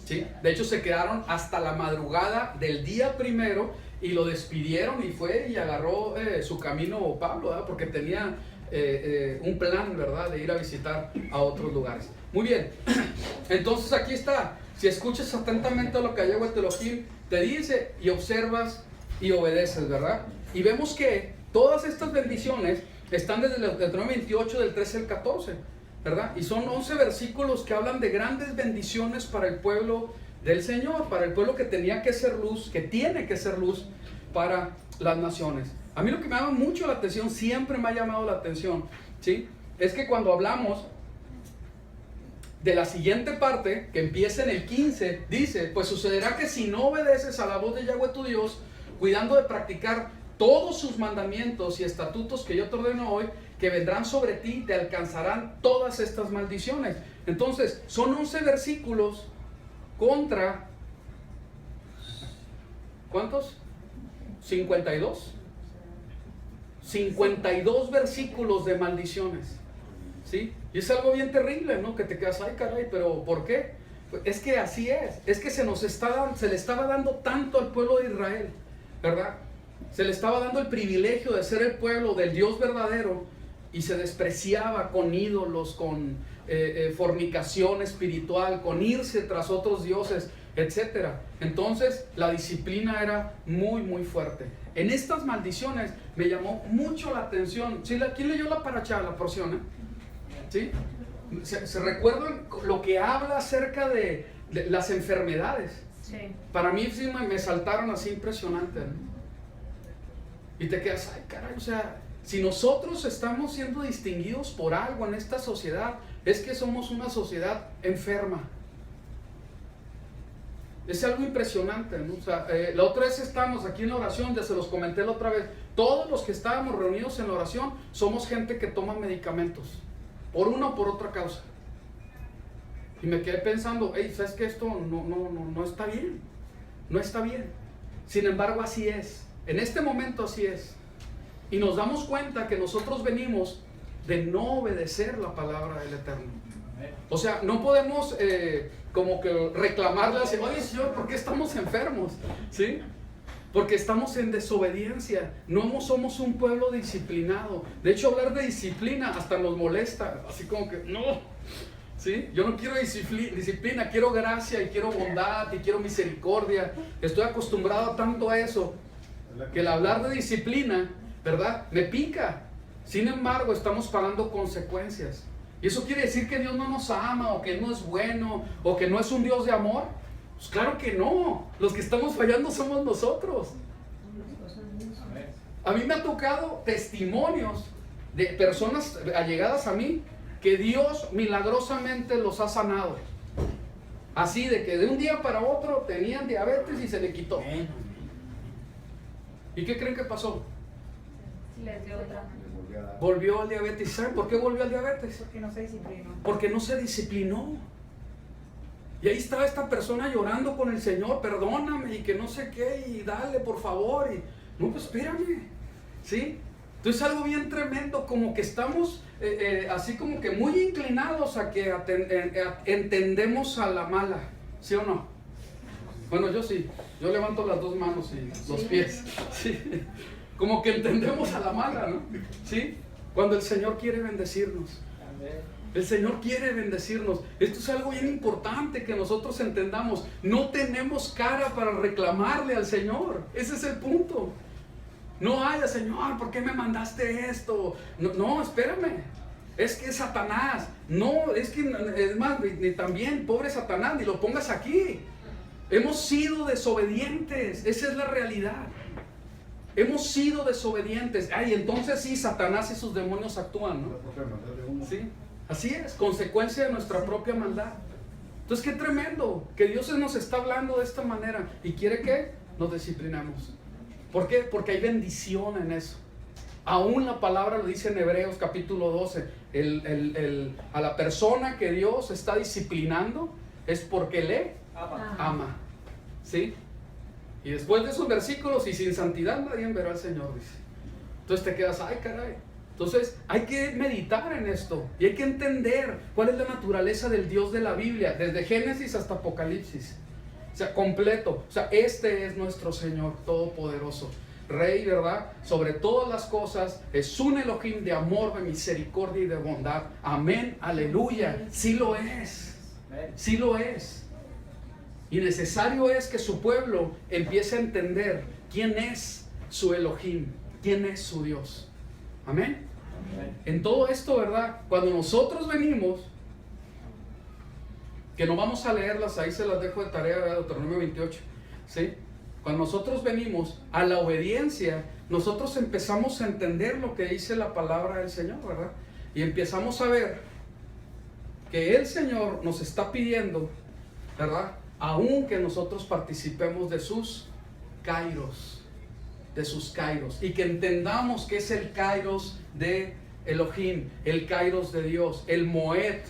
¿Sí? De hecho, se quedaron hasta la madrugada del día primero y lo despidieron y fue y agarró su camino Pablo, ¿verdad? Porque tenía un plan, ¿verdad? De ir a visitar a otros lugares. Muy bien, entonces aquí está. Si escuchas atentamente lo que Yahweh Elohim te dice y observas y obedeces, ¿verdad? Y vemos que todas estas bendiciones están desde el Deuteronomio 28 del 13 al 14, ¿verdad? Y son 11 versículos que hablan de grandes bendiciones para el pueblo del Señor, para el pueblo que tenía que ser luz, que tiene que ser luz para las naciones. A mí lo que me llama mucho la atención, siempre me ha llamado la atención, ¿sí? Es que cuando hablamos de la siguiente parte, que empieza en el 15, dice, pues sucederá que si no obedeces a la voz de Yahweh tu Dios, cuidando de practicar todos sus mandamientos y estatutos que yo te ordeno hoy, que vendrán sobre ti y te alcanzarán todas estas maldiciones. Entonces, son 11 versículos contra, ¿cuántos? 52. 52 versículos de maldiciones, ¿sí? Y es algo bien terrible, ¿no? Que te quedas, ay caray, pero ¿por qué? Pues es que así es que se le estaba dando tanto al pueblo de Israel, ¿verdad? Se le estaba dando el privilegio de ser el pueblo del Dios verdadero y se despreciaba con ídolos, con fornicación espiritual, con irse tras otros dioses, etc. Entonces la disciplina era muy muy fuerte. En estas maldiciones me llamó mucho la atención. ¿Sí? ¿Quién leyó la parashá, la porción? ¿Sí? ¿Se recuerdan lo que habla acerca de las enfermedades? Sí. Para mí sí me saltaron así impresionante, ¿no? Y te quedas, ay caray, o sea, si nosotros estamos siendo distinguidos por algo en esta sociedad, es que somos una sociedad enferma. Es algo impresionante, ¿no? O sea, la otra vez estamos aquí en la oración, ya se los comenté la otra vez, todos los que estábamos reunidos en la oración somos gente que toma medicamentos, por una o por otra causa. Y me quedé pensando, hey, ¿sabes qué? Esto no está bien, no está bien. Sin embargo, así es. En este momento así es. Y nos damos cuenta que nosotros venimos de no obedecer la palabra del Eterno. O sea, no podemos como que reclamarle así, oye Señor, ¿por qué estamos enfermos? ¿Sí? Porque estamos en desobediencia. No somos un pueblo disciplinado. De hecho, hablar de disciplina hasta nos molesta. Así como que, no. ¿Sí? Yo no quiero disciplina, quiero gracia y quiero bondad y quiero misericordia. Estoy acostumbrado tanto a eso que el hablar de disciplina, ¿verdad?, me pica. Sin embargo, estamos pagando consecuencias. ¿Y eso quiere decir que Dios no nos ama, o que no es bueno, o que no es un Dios de amor? Pues claro que no. Los que estamos fallando somos nosotros. A mí me ha tocado testimonios de personas allegadas a mí que Dios milagrosamente los ha sanado. Así de que de un día para otro tenían diabetes y se le quitó. ¿Y qué creen que pasó? Les dio otra. Volvió al diabetes. ¿Saben por qué volvió al diabetes? Porque no se disciplinó. Porque no se disciplinó. Y ahí estaba esta persona llorando con el Señor, perdóname y que no sé qué, y dale por favor. Y no, pues espérame, ¿sí? Entonces algo bien tremendo, como que estamos así como que muy inclinados a que entendemos a la mala, ¿sí o no? Bueno, yo sí, yo levanto las dos manos y los pies, ¿sí? Como que entendemos a la mala, ¿no? ¿Sí? Cuando el Señor quiere bendecirnos. El Señor quiere bendecirnos. Esto es algo bien importante que nosotros entendamos. No tenemos cara para reclamarle al Señor. Ese es el punto. No haya, Señor, ¿por qué me mandaste esto? No, espérame. Es que es Satanás. No, es que, es más, ni también, pobre Satanás, ni lo pongas aquí. Hemos sido desobedientes. Esa es la realidad. Hemos sido desobedientes. Ay, entonces sí, Satanás y sus demonios actúan, ¿no? Sí, así es, consecuencia de nuestra propia maldad. Entonces, qué tremendo que Dios nos está hablando de esta manera y quiere que nos disciplinemos. ¿Por qué? Porque hay bendición en eso. Aún la palabra lo dice en Hebreos capítulo 12. A la persona que Dios está disciplinando es porque le ama. ¿Sí? Y después de esos versículos, y sin santidad nadie verá al Señor, dice. Entonces te quedas, ay caray. Entonces hay que meditar en esto y hay que entender cuál es la naturaleza del Dios de la Biblia, desde Génesis hasta Apocalipsis. O sea, completo. O sea, este es nuestro Señor Todopoderoso. Rey, ¿verdad? Sobre todas las cosas, es un Elohim de amor, de misericordia y de bondad. Amén, aleluya. Sí lo es. Sí lo es. Y necesario es que su pueblo empiece a entender quién es su Elohim, quién es su Dios. Amén. En todo esto, ¿verdad? Cuando nosotros venimos, que no vamos a leerlas, ahí se las dejo de tarea, ¿verdad? Deuteronomio 28, ¿sí? Cuando nosotros venimos a la obediencia, nosotros empezamos a entender lo que dice la palabra del Señor, ¿verdad? Y empezamos a ver que el Señor nos está pidiendo, ¿verdad?, aún que nosotros participemos de sus kairos, y que entendamos que es el kairos de Elohim, el kairos de Dios, el moed,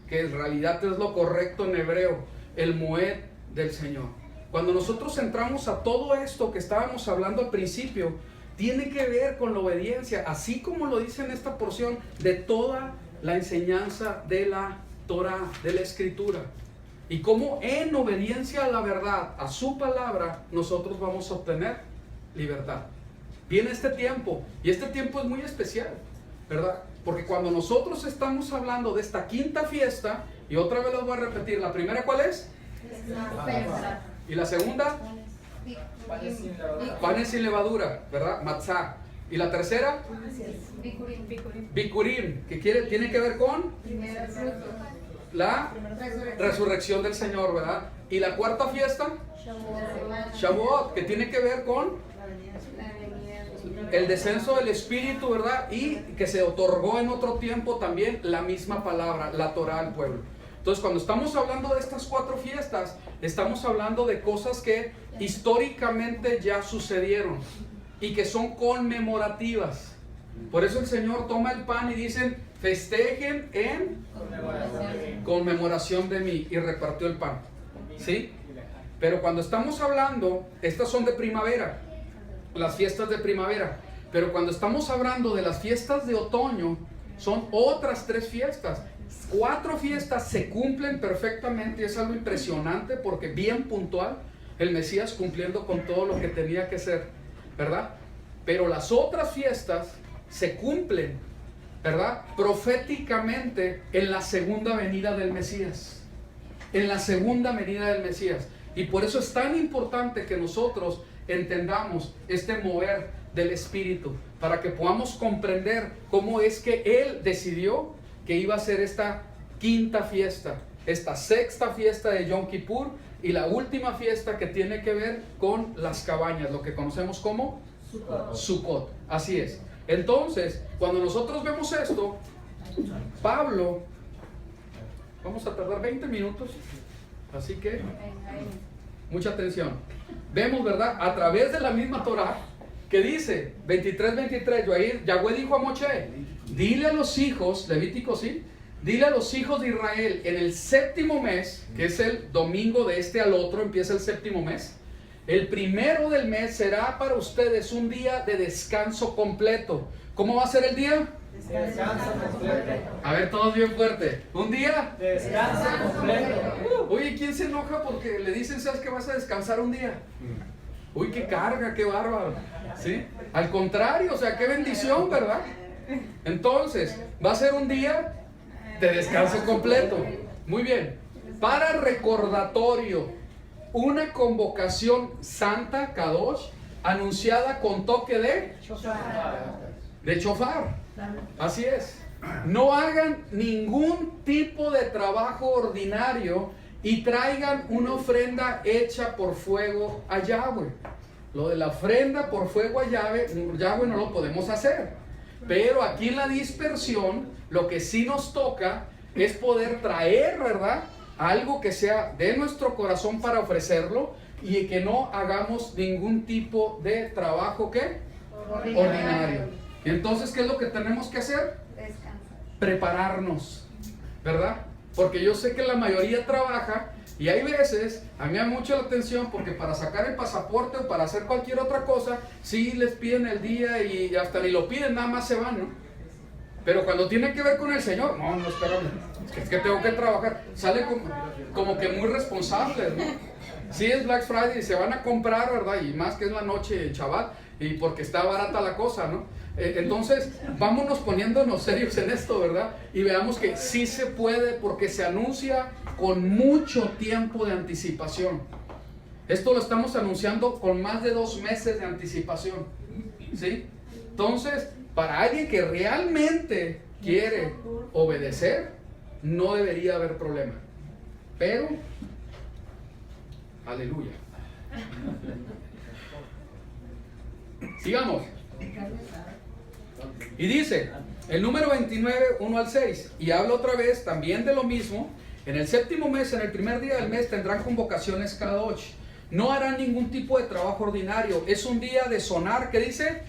que en realidad es lo correcto en hebreo, el moed del Señor. Cuando nosotros entramos a todo esto que estábamos hablando al principio, tiene que ver con la obediencia, así como lo dice en esta porción, de toda la enseñanza de la Torah, de la Escritura. Y cómo en obediencia a la verdad, a su palabra, nosotros vamos a obtener libertad. Viene este tiempo, y este tiempo es muy especial, ¿verdad? Porque cuando nosotros estamos hablando de esta quinta fiesta, y otra vez les voy a repetir, ¿la primera cuál es? ¿Y la segunda? Panes sin levadura, ¿verdad? Matzah. ¿Y la tercera? Bikurim, que tiene que ver con la resurrección del Señor, ¿verdad? Y la cuarta fiesta, Shavuot, que tiene que ver con el descenso del Espíritu, ¿verdad? Y que se otorgó en otro tiempo también la misma palabra, la Torah al pueblo. Entonces, cuando estamos hablando de estas cuatro fiestas, estamos hablando de cosas que históricamente ya sucedieron y que son conmemorativas. Por eso el Señor toma el pan y dicen, festejen en conmemoración de mí, y repartió el pan, ¿sí? Pero cuando estamos hablando, estas son de primavera, las fiestas de primavera, pero cuando estamos hablando de las fiestas de otoño, son otras 3 fiestas. 4 fiestas se cumplen perfectamente, y es algo impresionante porque bien puntual, el Mesías cumpliendo con todo lo que tenía que ser, ¿verdad? Pero las otras fiestas se cumplen ¿verdad? Proféticamente en la segunda venida del Mesías. En la segunda venida del Mesías. Y por eso es tan importante que nosotros entendamos este mover del Espíritu, para que podamos comprender cómo es que Él decidió que iba a ser esta quinta fiesta, esta sexta fiesta de Yom Kippur y la última fiesta que tiene que ver con las cabañas, lo que conocemos como Sukkot. Así es. Entonces, cuando nosotros vemos esto, Pablo, vamos a tardar 20 minutos, así que mucha atención. Vemos, ¿verdad? A través de la misma Torah, que dice 23, Yahweh dijo a Moshe, dile a los hijos, Levítico, ¿sí? Dile a los hijos de Israel, en el séptimo mes, que es el domingo de este al otro, empieza el séptimo mes, el primero del mes será para ustedes un día de descanso completo. ¿Cómo va a ser el día? Descanso completo. A ver, todos bien fuerte. ¿Un día? Descanso completo. Oye, ¿quién se enoja porque le dicen, sabes que vas a descansar un día? Uy, qué carga, qué bárbaro. ¿Sí? Al contrario, o sea, qué bendición, ¿verdad? Entonces, va a ser un día de descanso completo. Muy bien. Para recordatorio, una convocación santa, Kadosh, anunciada con toque de shofar. Así es. No hagan ningún tipo de trabajo ordinario y traigan una ofrenda hecha por fuego a Yahweh. Lo de la ofrenda por fuego a Yahweh no lo podemos hacer. Pero aquí en la dispersión, lo que sí nos toca es poder traer, ¿verdad?, algo que sea de nuestro corazón para ofrecerlo y que no hagamos ningún tipo de trabajo, ¿qué? Ordinario. Entonces, ¿qué es lo que tenemos que hacer? Descansa. Prepararnos, ¿verdad? Porque yo sé que la mayoría trabaja y hay veces, a mí me da mucho la atención porque para sacar el pasaporte o para hacer cualquier otra cosa, sí les piden el día y hasta ni lo piden, nada más se van, ¿no? Pero cuando tiene que ver con el Señor, no, espérame, es que tengo que trabajar. Sale como que muy responsables, ¿no? Sí, es Black Friday y se van a comprar, ¿verdad? Y más que es la noche en Shabbat y porque está barata la cosa, ¿no? Entonces, vámonos poniéndonos serios en esto, ¿verdad? Y veamos que sí se puede porque se anuncia con mucho tiempo de anticipación. Esto lo estamos anunciando con más de 2 meses de anticipación, ¿sí? Entonces, para alguien que realmente quiere obedecer, no debería haber problema. Pero, aleluya. Sigamos. Y dice, el número 29, 1 al 6, y habla otra vez también de lo mismo. En el séptimo mes, en el primer día del mes, tendrán convocaciones Kadosh. No harán ningún tipo de trabajo ordinario. Es un día de sonar, ¿qué dice?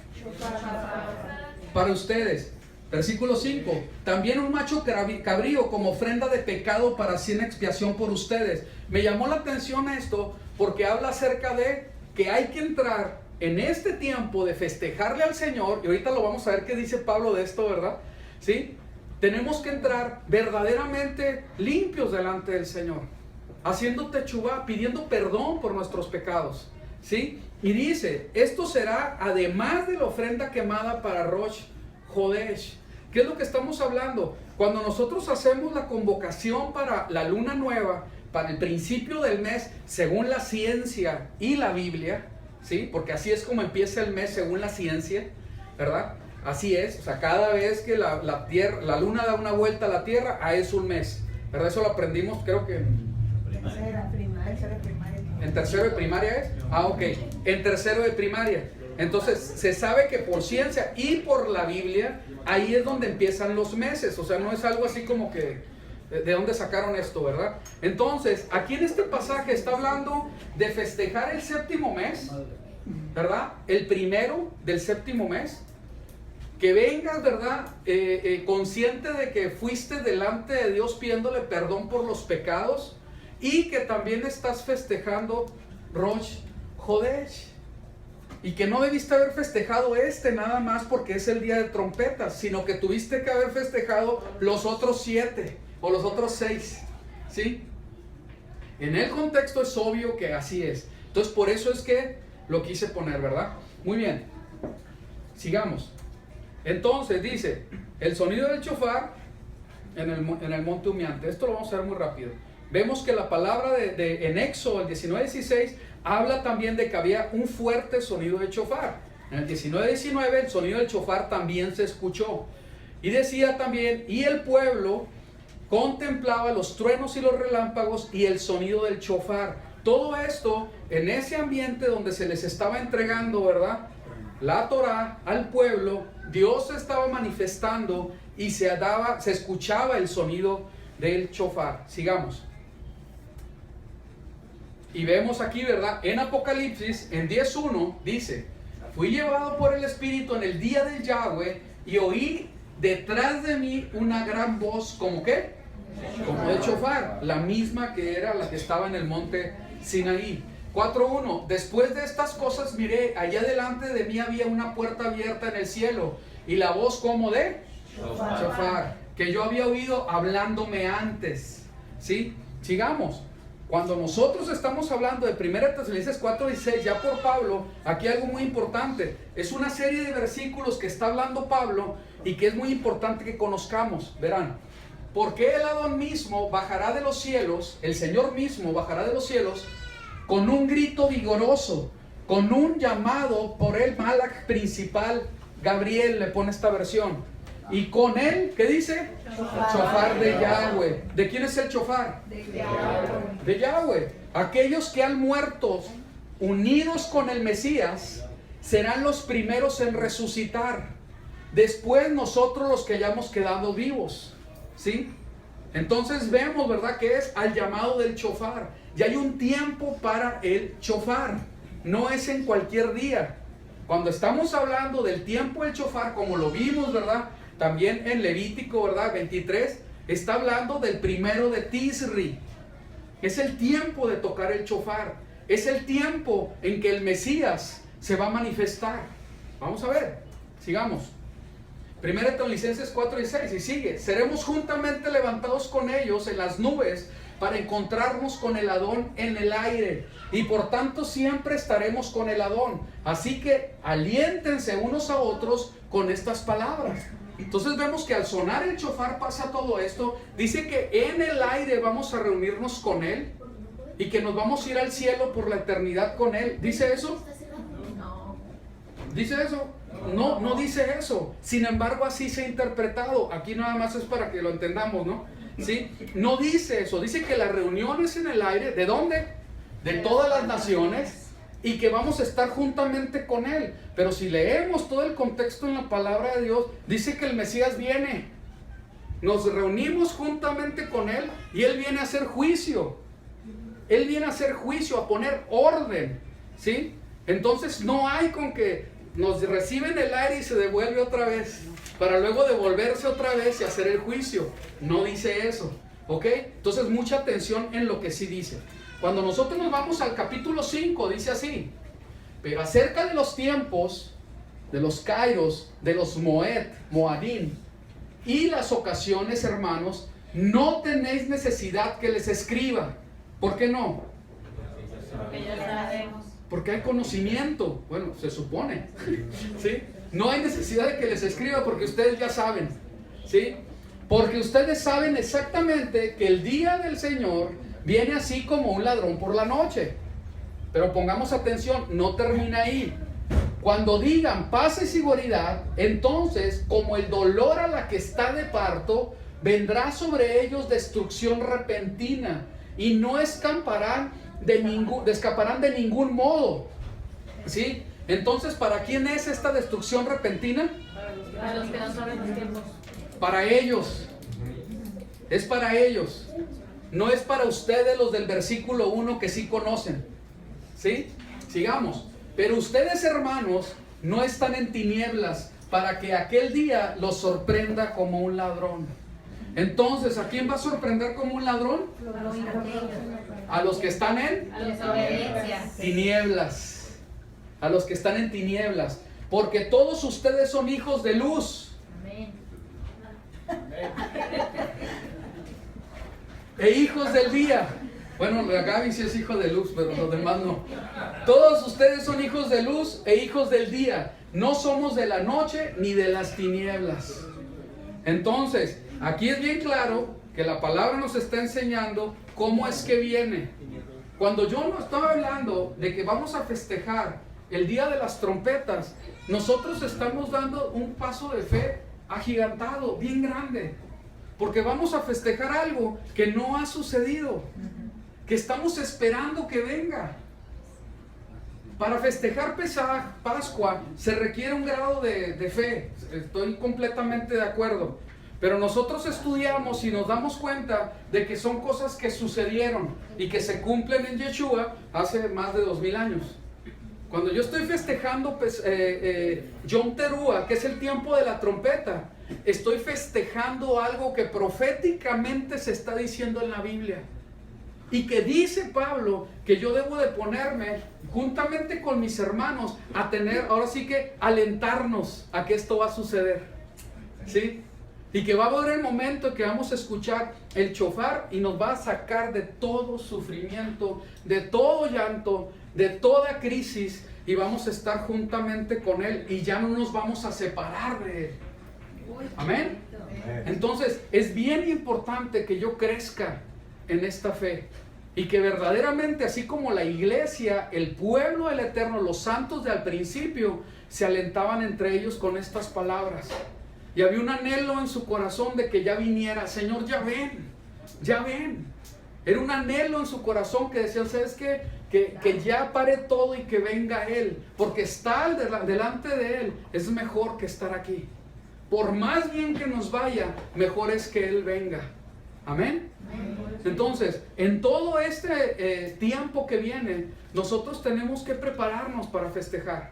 Para ustedes. Versículo 5. También un macho cabrío como ofrenda de pecado para sin expiación por ustedes. Me llamó la atención esto porque habla acerca de que hay que entrar en este tiempo de festejarle al Señor. Y ahorita lo vamos a ver qué dice Pablo de esto, ¿verdad? ¿Sí? Tenemos que entrar verdaderamente limpios delante del Señor, haciendo techubá, pidiendo perdón por nuestros pecados, ¿sí? Y dice, esto será además de la ofrenda quemada para Rosh Hodesh. ¿Qué es lo que estamos hablando? Cuando nosotros hacemos la convocación para la luna nueva, para el principio del mes, según la ciencia y la Biblia, ¿sí? Porque así es como empieza el mes según la ciencia, ¿verdad? Así es, o sea, cada vez que la luna da una vuelta a la Tierra, es un mes, ¿verdad? Eso lo aprendimos, creo que en tercero de primaria es. Ok, en tercero de primaria. Entonces, se sabe que por ciencia y por la Biblia, ahí es donde empiezan los meses, o sea, no es algo así como que de dónde sacaron esto, ¿verdad? Entonces, aquí en este pasaje está hablando de festejar el séptimo mes, ¿verdad? El primero del séptimo mes. Que vengas, ¿verdad? Consciente de que fuiste delante de Dios pidiéndole perdón por los pecados y que también estás festejando Rosh Hodesh. Y que no debiste haber festejado nada más porque es el día de trompetas, sino que tuviste que haber festejado los otros 7 o los otros 6, ¿sí? En el contexto es obvio que así es. Entonces por eso es que lo quise poner, ¿verdad? Muy bien, sigamos. Entonces dice, el sonido del shofar en el monte humeante. Esto lo vamos a ver muy rápido. Vemos que la palabra en Éxodo, el 19:16, habla también de que había un fuerte sonido de shofar. En el 19:19 el sonido del shofar también se escuchó. Y decía también, y el pueblo contemplaba los truenos y los relámpagos y el sonido del shofar. Todo esto en ese ambiente donde se les estaba entregando, ¿verdad?, la Torah al pueblo. Dios se estaba manifestando y se escuchaba el sonido del shofar. Sigamos. Y vemos aquí, ¿verdad?, en Apocalipsis, en 10:1, dice: fui llevado por el Espíritu en el día del Yahweh y oí detrás de mí una gran voz, ¿como qué? Como de shofar, la misma que era la que estaba en el monte Sinaí. 4:1, después de estas cosas miré, allá delante de mí había una puerta abierta en el cielo, y la voz como de shofar, que yo había oído hablándome antes. ¿Sí? Sigamos. Cuando nosotros estamos hablando de 1 Tesalonicenses 4:16, ya por Pablo, aquí algo muy importante. Es una serie de versículos que está hablando Pablo y que es muy importante que conozcamos. Verán, porque el Adón mismo bajará de los cielos, el Señor mismo bajará de los cielos, con un grito vigoroso, con un llamado por el Malach principal. Gabriel le pone esta versión. Y con él, ¿qué dice? Shofar de Yahweh. ¿De quién es el shofar? De Yahweh. De Yahweh. Aquellos que han muerto unidos con el Mesías serán los primeros en resucitar. Después nosotros los que hayamos quedado vivos. ¿Sí? Entonces vemos, ¿verdad?, que es al llamado del shofar. Y hay un tiempo para el shofar. No es en cualquier día. Cuando estamos hablando del tiempo del shofar, como lo vimos, ¿verdad?, también en Levítico, ¿verdad?, 23, está hablando del 1 de Tisri. Es el tiempo de tocar el shofar. Es el tiempo en que el Mesías se va a manifestar. Vamos a ver, sigamos. 1 Tesalonicenses 4:6, y sigue: seremos juntamente levantados con ellos en las nubes para encontrarnos con el Adón en el aire, y por tanto siempre estaremos con el Adón. Así que aliéntense unos a otros con estas palabras. Entonces vemos que al sonar el shofar pasa todo esto. Dice que en el aire vamos a reunirnos con Él y que nos vamos a ir al cielo por la eternidad con Él. ¿Dice eso? No. ¿Dice eso? No, no dice eso. Sin embargo, así se ha interpretado. Aquí nada más es para que lo entendamos, ¿no? ¿Sí? No dice eso. Dice que la reunión es en el aire. ¿De dónde? De todas las naciones. Y que vamos a estar juntamente con Él. Pero si leemos todo el contexto en la palabra de Dios, dice que el Mesías viene. Nos reunimos juntamente con Él y Él viene a hacer juicio. Él viene a hacer juicio, a poner orden. ¿Sí? Entonces no hay con que nos reciben el aire y se devuelve otra vez, para luego devolverse otra vez y hacer el juicio. No dice eso. ¿Ok? Entonces mucha atención en lo que sí dice. Cuando nosotros nos vamos al capítulo 5, dice así: pero acerca de los tiempos, de los kairos, de los moadim y las ocasiones, hermanos, no tenéis necesidad que les escriba. ¿Por qué no? Porque ya sabemos. Porque hay conocimiento. Bueno, se supone. ¿Sí? No hay necesidad de que les escriba porque ustedes ya saben. ¿Sí? Porque ustedes saben exactamente que el día del Señor viene así como un ladrón por la noche. Pero pongamos atención, no termina ahí. Cuando digan paz y seguridad, entonces, como el dolor a la que está de parto, vendrá sobre ellos destrucción repentina y no escaparán de ningún modo. ¿Sí? Entonces, ¿para quién es esta destrucción repentina? Para los que no saben los tiempos. Para ellos. Es para ellos. No es para ustedes los del versículo 1 que sí conocen. ¿Sí? Sigamos. Pero ustedes, hermanos, no están en tinieblas para que aquel día los sorprenda como un ladrón. Entonces, ¿a quién va a sorprender como un ladrón? A los que están en tinieblas. A los que están en tinieblas. Porque todos ustedes son hijos de luz. Amén. E hijos del día. Bueno, la Gaby sí es hijo de luz, pero los demás no. Todos ustedes son hijos de luz e hijos del día. No somos de la noche ni de las tinieblas. Entonces, aquí es bien claro que la palabra nos está enseñando cómo es que viene. Cuando yo no estaba hablando de que vamos a festejar el día de las trompetas, nosotros estamos dando un paso de fe agigantado, bien grande. Porque vamos a festejar algo que no ha sucedido, que estamos esperando que venga. Para festejar Pesaj, Pascua, se requiere un grado de fe. Estoy completamente de acuerdo. Pero nosotros estudiamos y nos damos cuenta de que son cosas que sucedieron y que se cumplen en Yeshua hace más de 2000 años. Cuando yo estoy festejando Yom Teruah, que es el tiempo de la trompeta, estoy festejando algo que proféticamente se está diciendo en la Biblia. Y que dice Pablo que yo debo de ponerme juntamente con mis hermanos a tener, ahora sí que alentarnos a que esto va a suceder. ¿Sí? Y que va a haber el momento que vamos a escuchar el shofar y nos va a sacar de todo sufrimiento, de todo llanto, de toda crisis, y vamos a estar juntamente con Él y ya no nos vamos a separar de Él. Amén. Entonces es bien importante que yo crezca en esta fe y que verdaderamente, así como la iglesia, el pueblo del Eterno, los santos de al principio se alentaban entre ellos con estas palabras, y había un anhelo en su corazón de que ya viniera. Señor, ya ven, ya ven. Era un anhelo en su corazón que decían, ¿sabes qué? Que ya pare todo y que venga Él, porque estar delante de Él es mejor que estar aquí. Por más bien que nos vaya, mejor es que Él venga. Amén. Entonces, en todo este tiempo que viene, nosotros tenemos que prepararnos para festejar.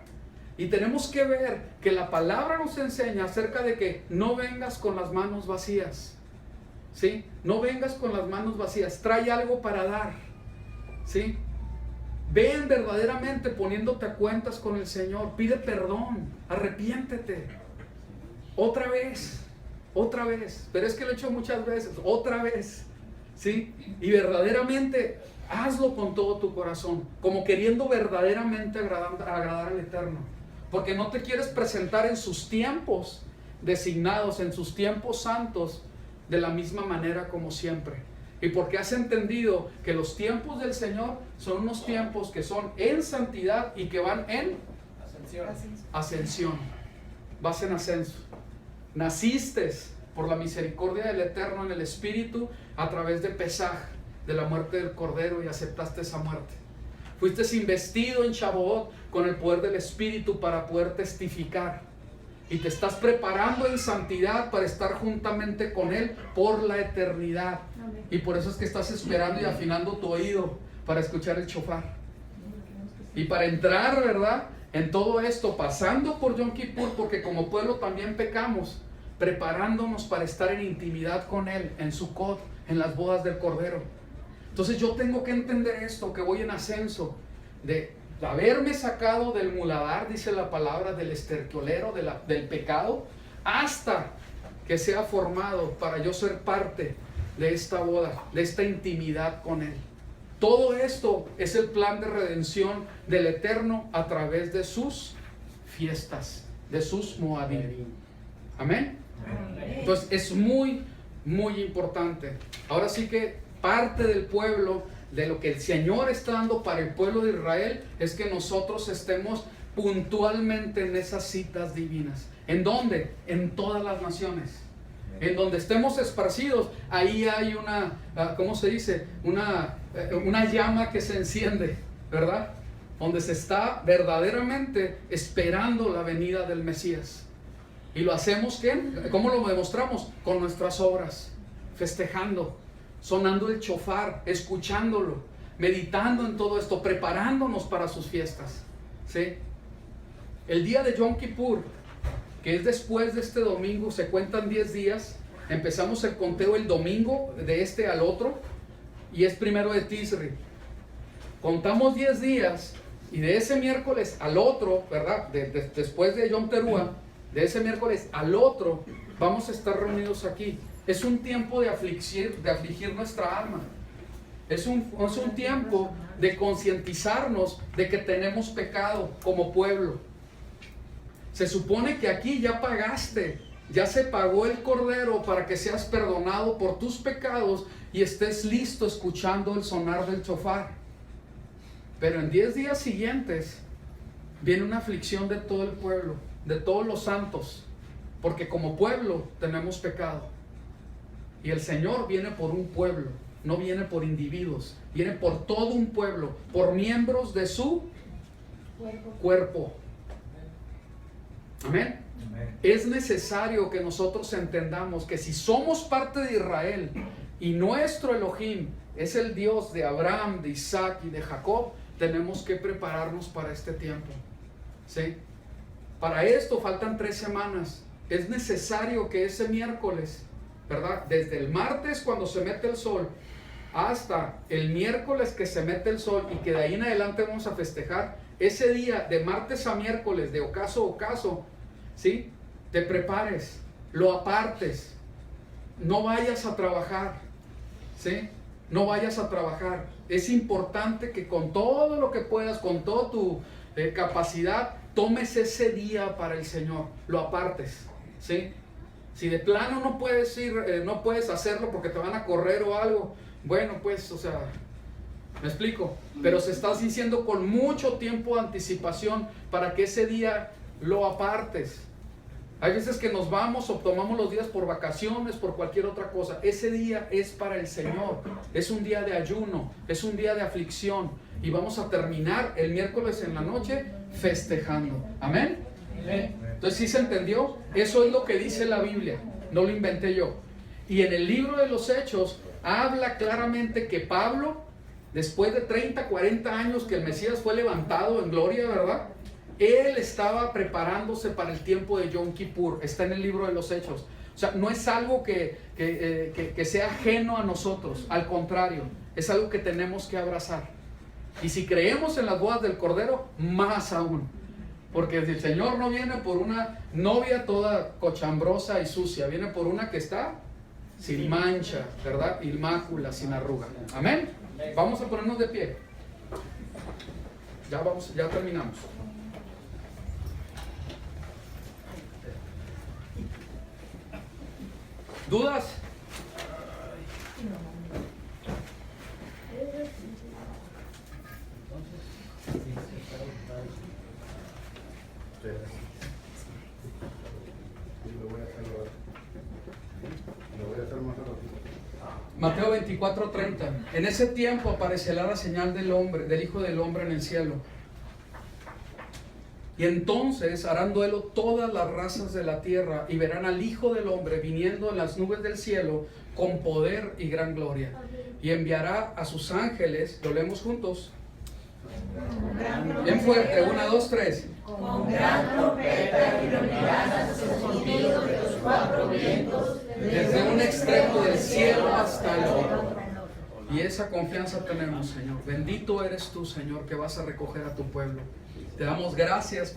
Y tenemos que ver que la palabra nos enseña acerca de que no vengas con las manos vacías. ¿Sí? No vengas con las manos vacías. Trae algo para dar. ¿Sí? Ven verdaderamente poniéndote a cuentas con el Señor. Pide perdón. Arrepiéntete. Otra vez. Otra vez. Pero es que lo he hecho muchas veces. Otra vez. ¿Sí? Y verdaderamente hazlo con todo tu corazón. Como queriendo verdaderamente agradar al Eterno. Porque no te quieres presentar en sus tiempos designados, en sus tiempos santos, de la misma manera como siempre. Y porque has entendido que los tiempos del Señor son unos tiempos que son en santidad y que van en ascensión. Vas en ascenso. Naciste por la misericordia del Eterno en el Espíritu a través de Pesaj, de la muerte del Cordero, y aceptaste esa muerte. Fuiste investido en Shavuot con el poder del Espíritu para poder testificar. Y te estás preparando en santidad para estar juntamente con Él por la eternidad. Amén. Y por eso es que estás esperando y afinando tu oído para escuchar el shofar. Y para entrar, ¿verdad?, en todo esto, pasando por Yom Kippur, porque como pueblo también pecamos, preparándonos para estar en intimidad con Él, en Sukkot, en las bodas del Cordero. Entonces yo tengo que entender esto, que voy en ascenso, de haberme sacado del muladar, dice la palabra, del estercolero, del pecado, hasta que sea formado para yo ser parte de esta boda, de esta intimidad con Él. Todo esto es el plan de redención del Eterno a través de sus fiestas, de sus Moadim. Amén. Entonces es muy, muy importante. Ahora sí que parte del pueblo, de lo que el Señor está dando para el pueblo de Israel, es que nosotros estemos puntualmente en esas citas divinas. ¿En dónde? En todas las naciones. En donde estemos esparcidos, ahí hay una, ¿cómo se dice? Una llama que se enciende, ¿verdad? Donde se está verdaderamente esperando la venida del Mesías. Y lo hacemos, ¿qué? ¿Cómo lo demostramos? Con nuestras obras, festejando, sonando el shofar, escuchándolo, meditando en todo esto, preparándonos para sus fiestas. ¿Sí? El día de Yom Kippur, que es después de este domingo, se cuentan 10 días. Empezamos el conteo el domingo de este al otro, y es primero de Tisri. Contamos 10 días, y de ese miércoles al otro, ¿verdad? Después de Yom Teruah, de ese miércoles al otro, vamos a estar reunidos aquí. Es un tiempo de afligir nuestra alma. Es un tiempo de concientizarnos de que tenemos pecado como pueblo. Se supone que aquí ya pagaste, ya se pagó el cordero para que seas perdonado por tus pecados y estés listo escuchando el sonar del shofar. Pero en 10 días siguientes viene una aflicción de todo el pueblo, de todos los santos, porque como pueblo tenemos pecado. Y el Señor viene por un pueblo, no viene por individuos, viene por todo un pueblo, por miembros de su cuerpo. Amén. Es necesario que nosotros entendamos que si somos parte de Israel y nuestro Elohim es el Dios de Abraham, de Isaac y de Jacob, tenemos que prepararnos para este tiempo. ¿Sí? Para esto faltan 3 semanas. Es necesario que ese miércoles, ¿verdad? Desde el martes cuando se mete el sol hasta el miércoles que se mete el sol y que de ahí en adelante vamos a festejar, ese día de martes a miércoles, de ocaso a ocaso, ¿sí? Te prepares, lo apartes, no vayas a trabajar, ¿sí? No vayas a trabajar. Es importante que con todo lo que puedas, con toda tu capacidad, tomes ese día para el Señor, lo apartes, ¿sí? Si de plano no puedes ir, no puedes hacerlo porque te van a correr o algo, bueno, pues, o sea, ¿me explico? Pero se estás diciendo con mucho tiempo de anticipación para que ese día lo apartes. Hay veces que nos vamos o tomamos los días por vacaciones, por cualquier otra cosa. Ese día es para el Señor. Es un día de ayuno, es un día de aflicción. Y vamos a terminar el miércoles en la noche festejando. ¿Amén? Entonces, ¿sí se entendió? Eso es lo que dice la Biblia. No lo inventé yo. Y en el libro de los Hechos habla claramente que Pablo, después de 30, 40 años que el Mesías fue levantado en gloria, ¿verdad? Él estaba preparándose para el tiempo de Yom Kippur. Está en el libro de los Hechos. O sea, no es algo que sea ajeno a nosotros. Al contrario, es algo que tenemos que abrazar. Y si creemos en las bodas del Cordero, más aún. Porque el Señor no viene por una novia toda cochambrosa y sucia. Viene por una que está sin mancha, ¿verdad? Inmácula, sin arruga. Amén. Vamos a ponernos de pie. Ya terminamos. ¿Dudas? Mateo 24:30. En ese tiempo aparecerá la señal del Hijo del Hombre en el cielo. Y entonces harán duelo todas las razas de la tierra y verán al Hijo del Hombre viniendo en las nubes del cielo con poder y gran gloria. Y enviará a sus ángeles, lo leemos juntos. Bien fuerte, 1, 2, 3. Con gran trompeta y reunirán a sus escogidos de los 4 vientos, Desde un extremo del cielo hasta el otro. Y esa confianza tenemos, Señor. Bendito eres tú, Señor, que vas a recoger a tu pueblo. Te damos gracias.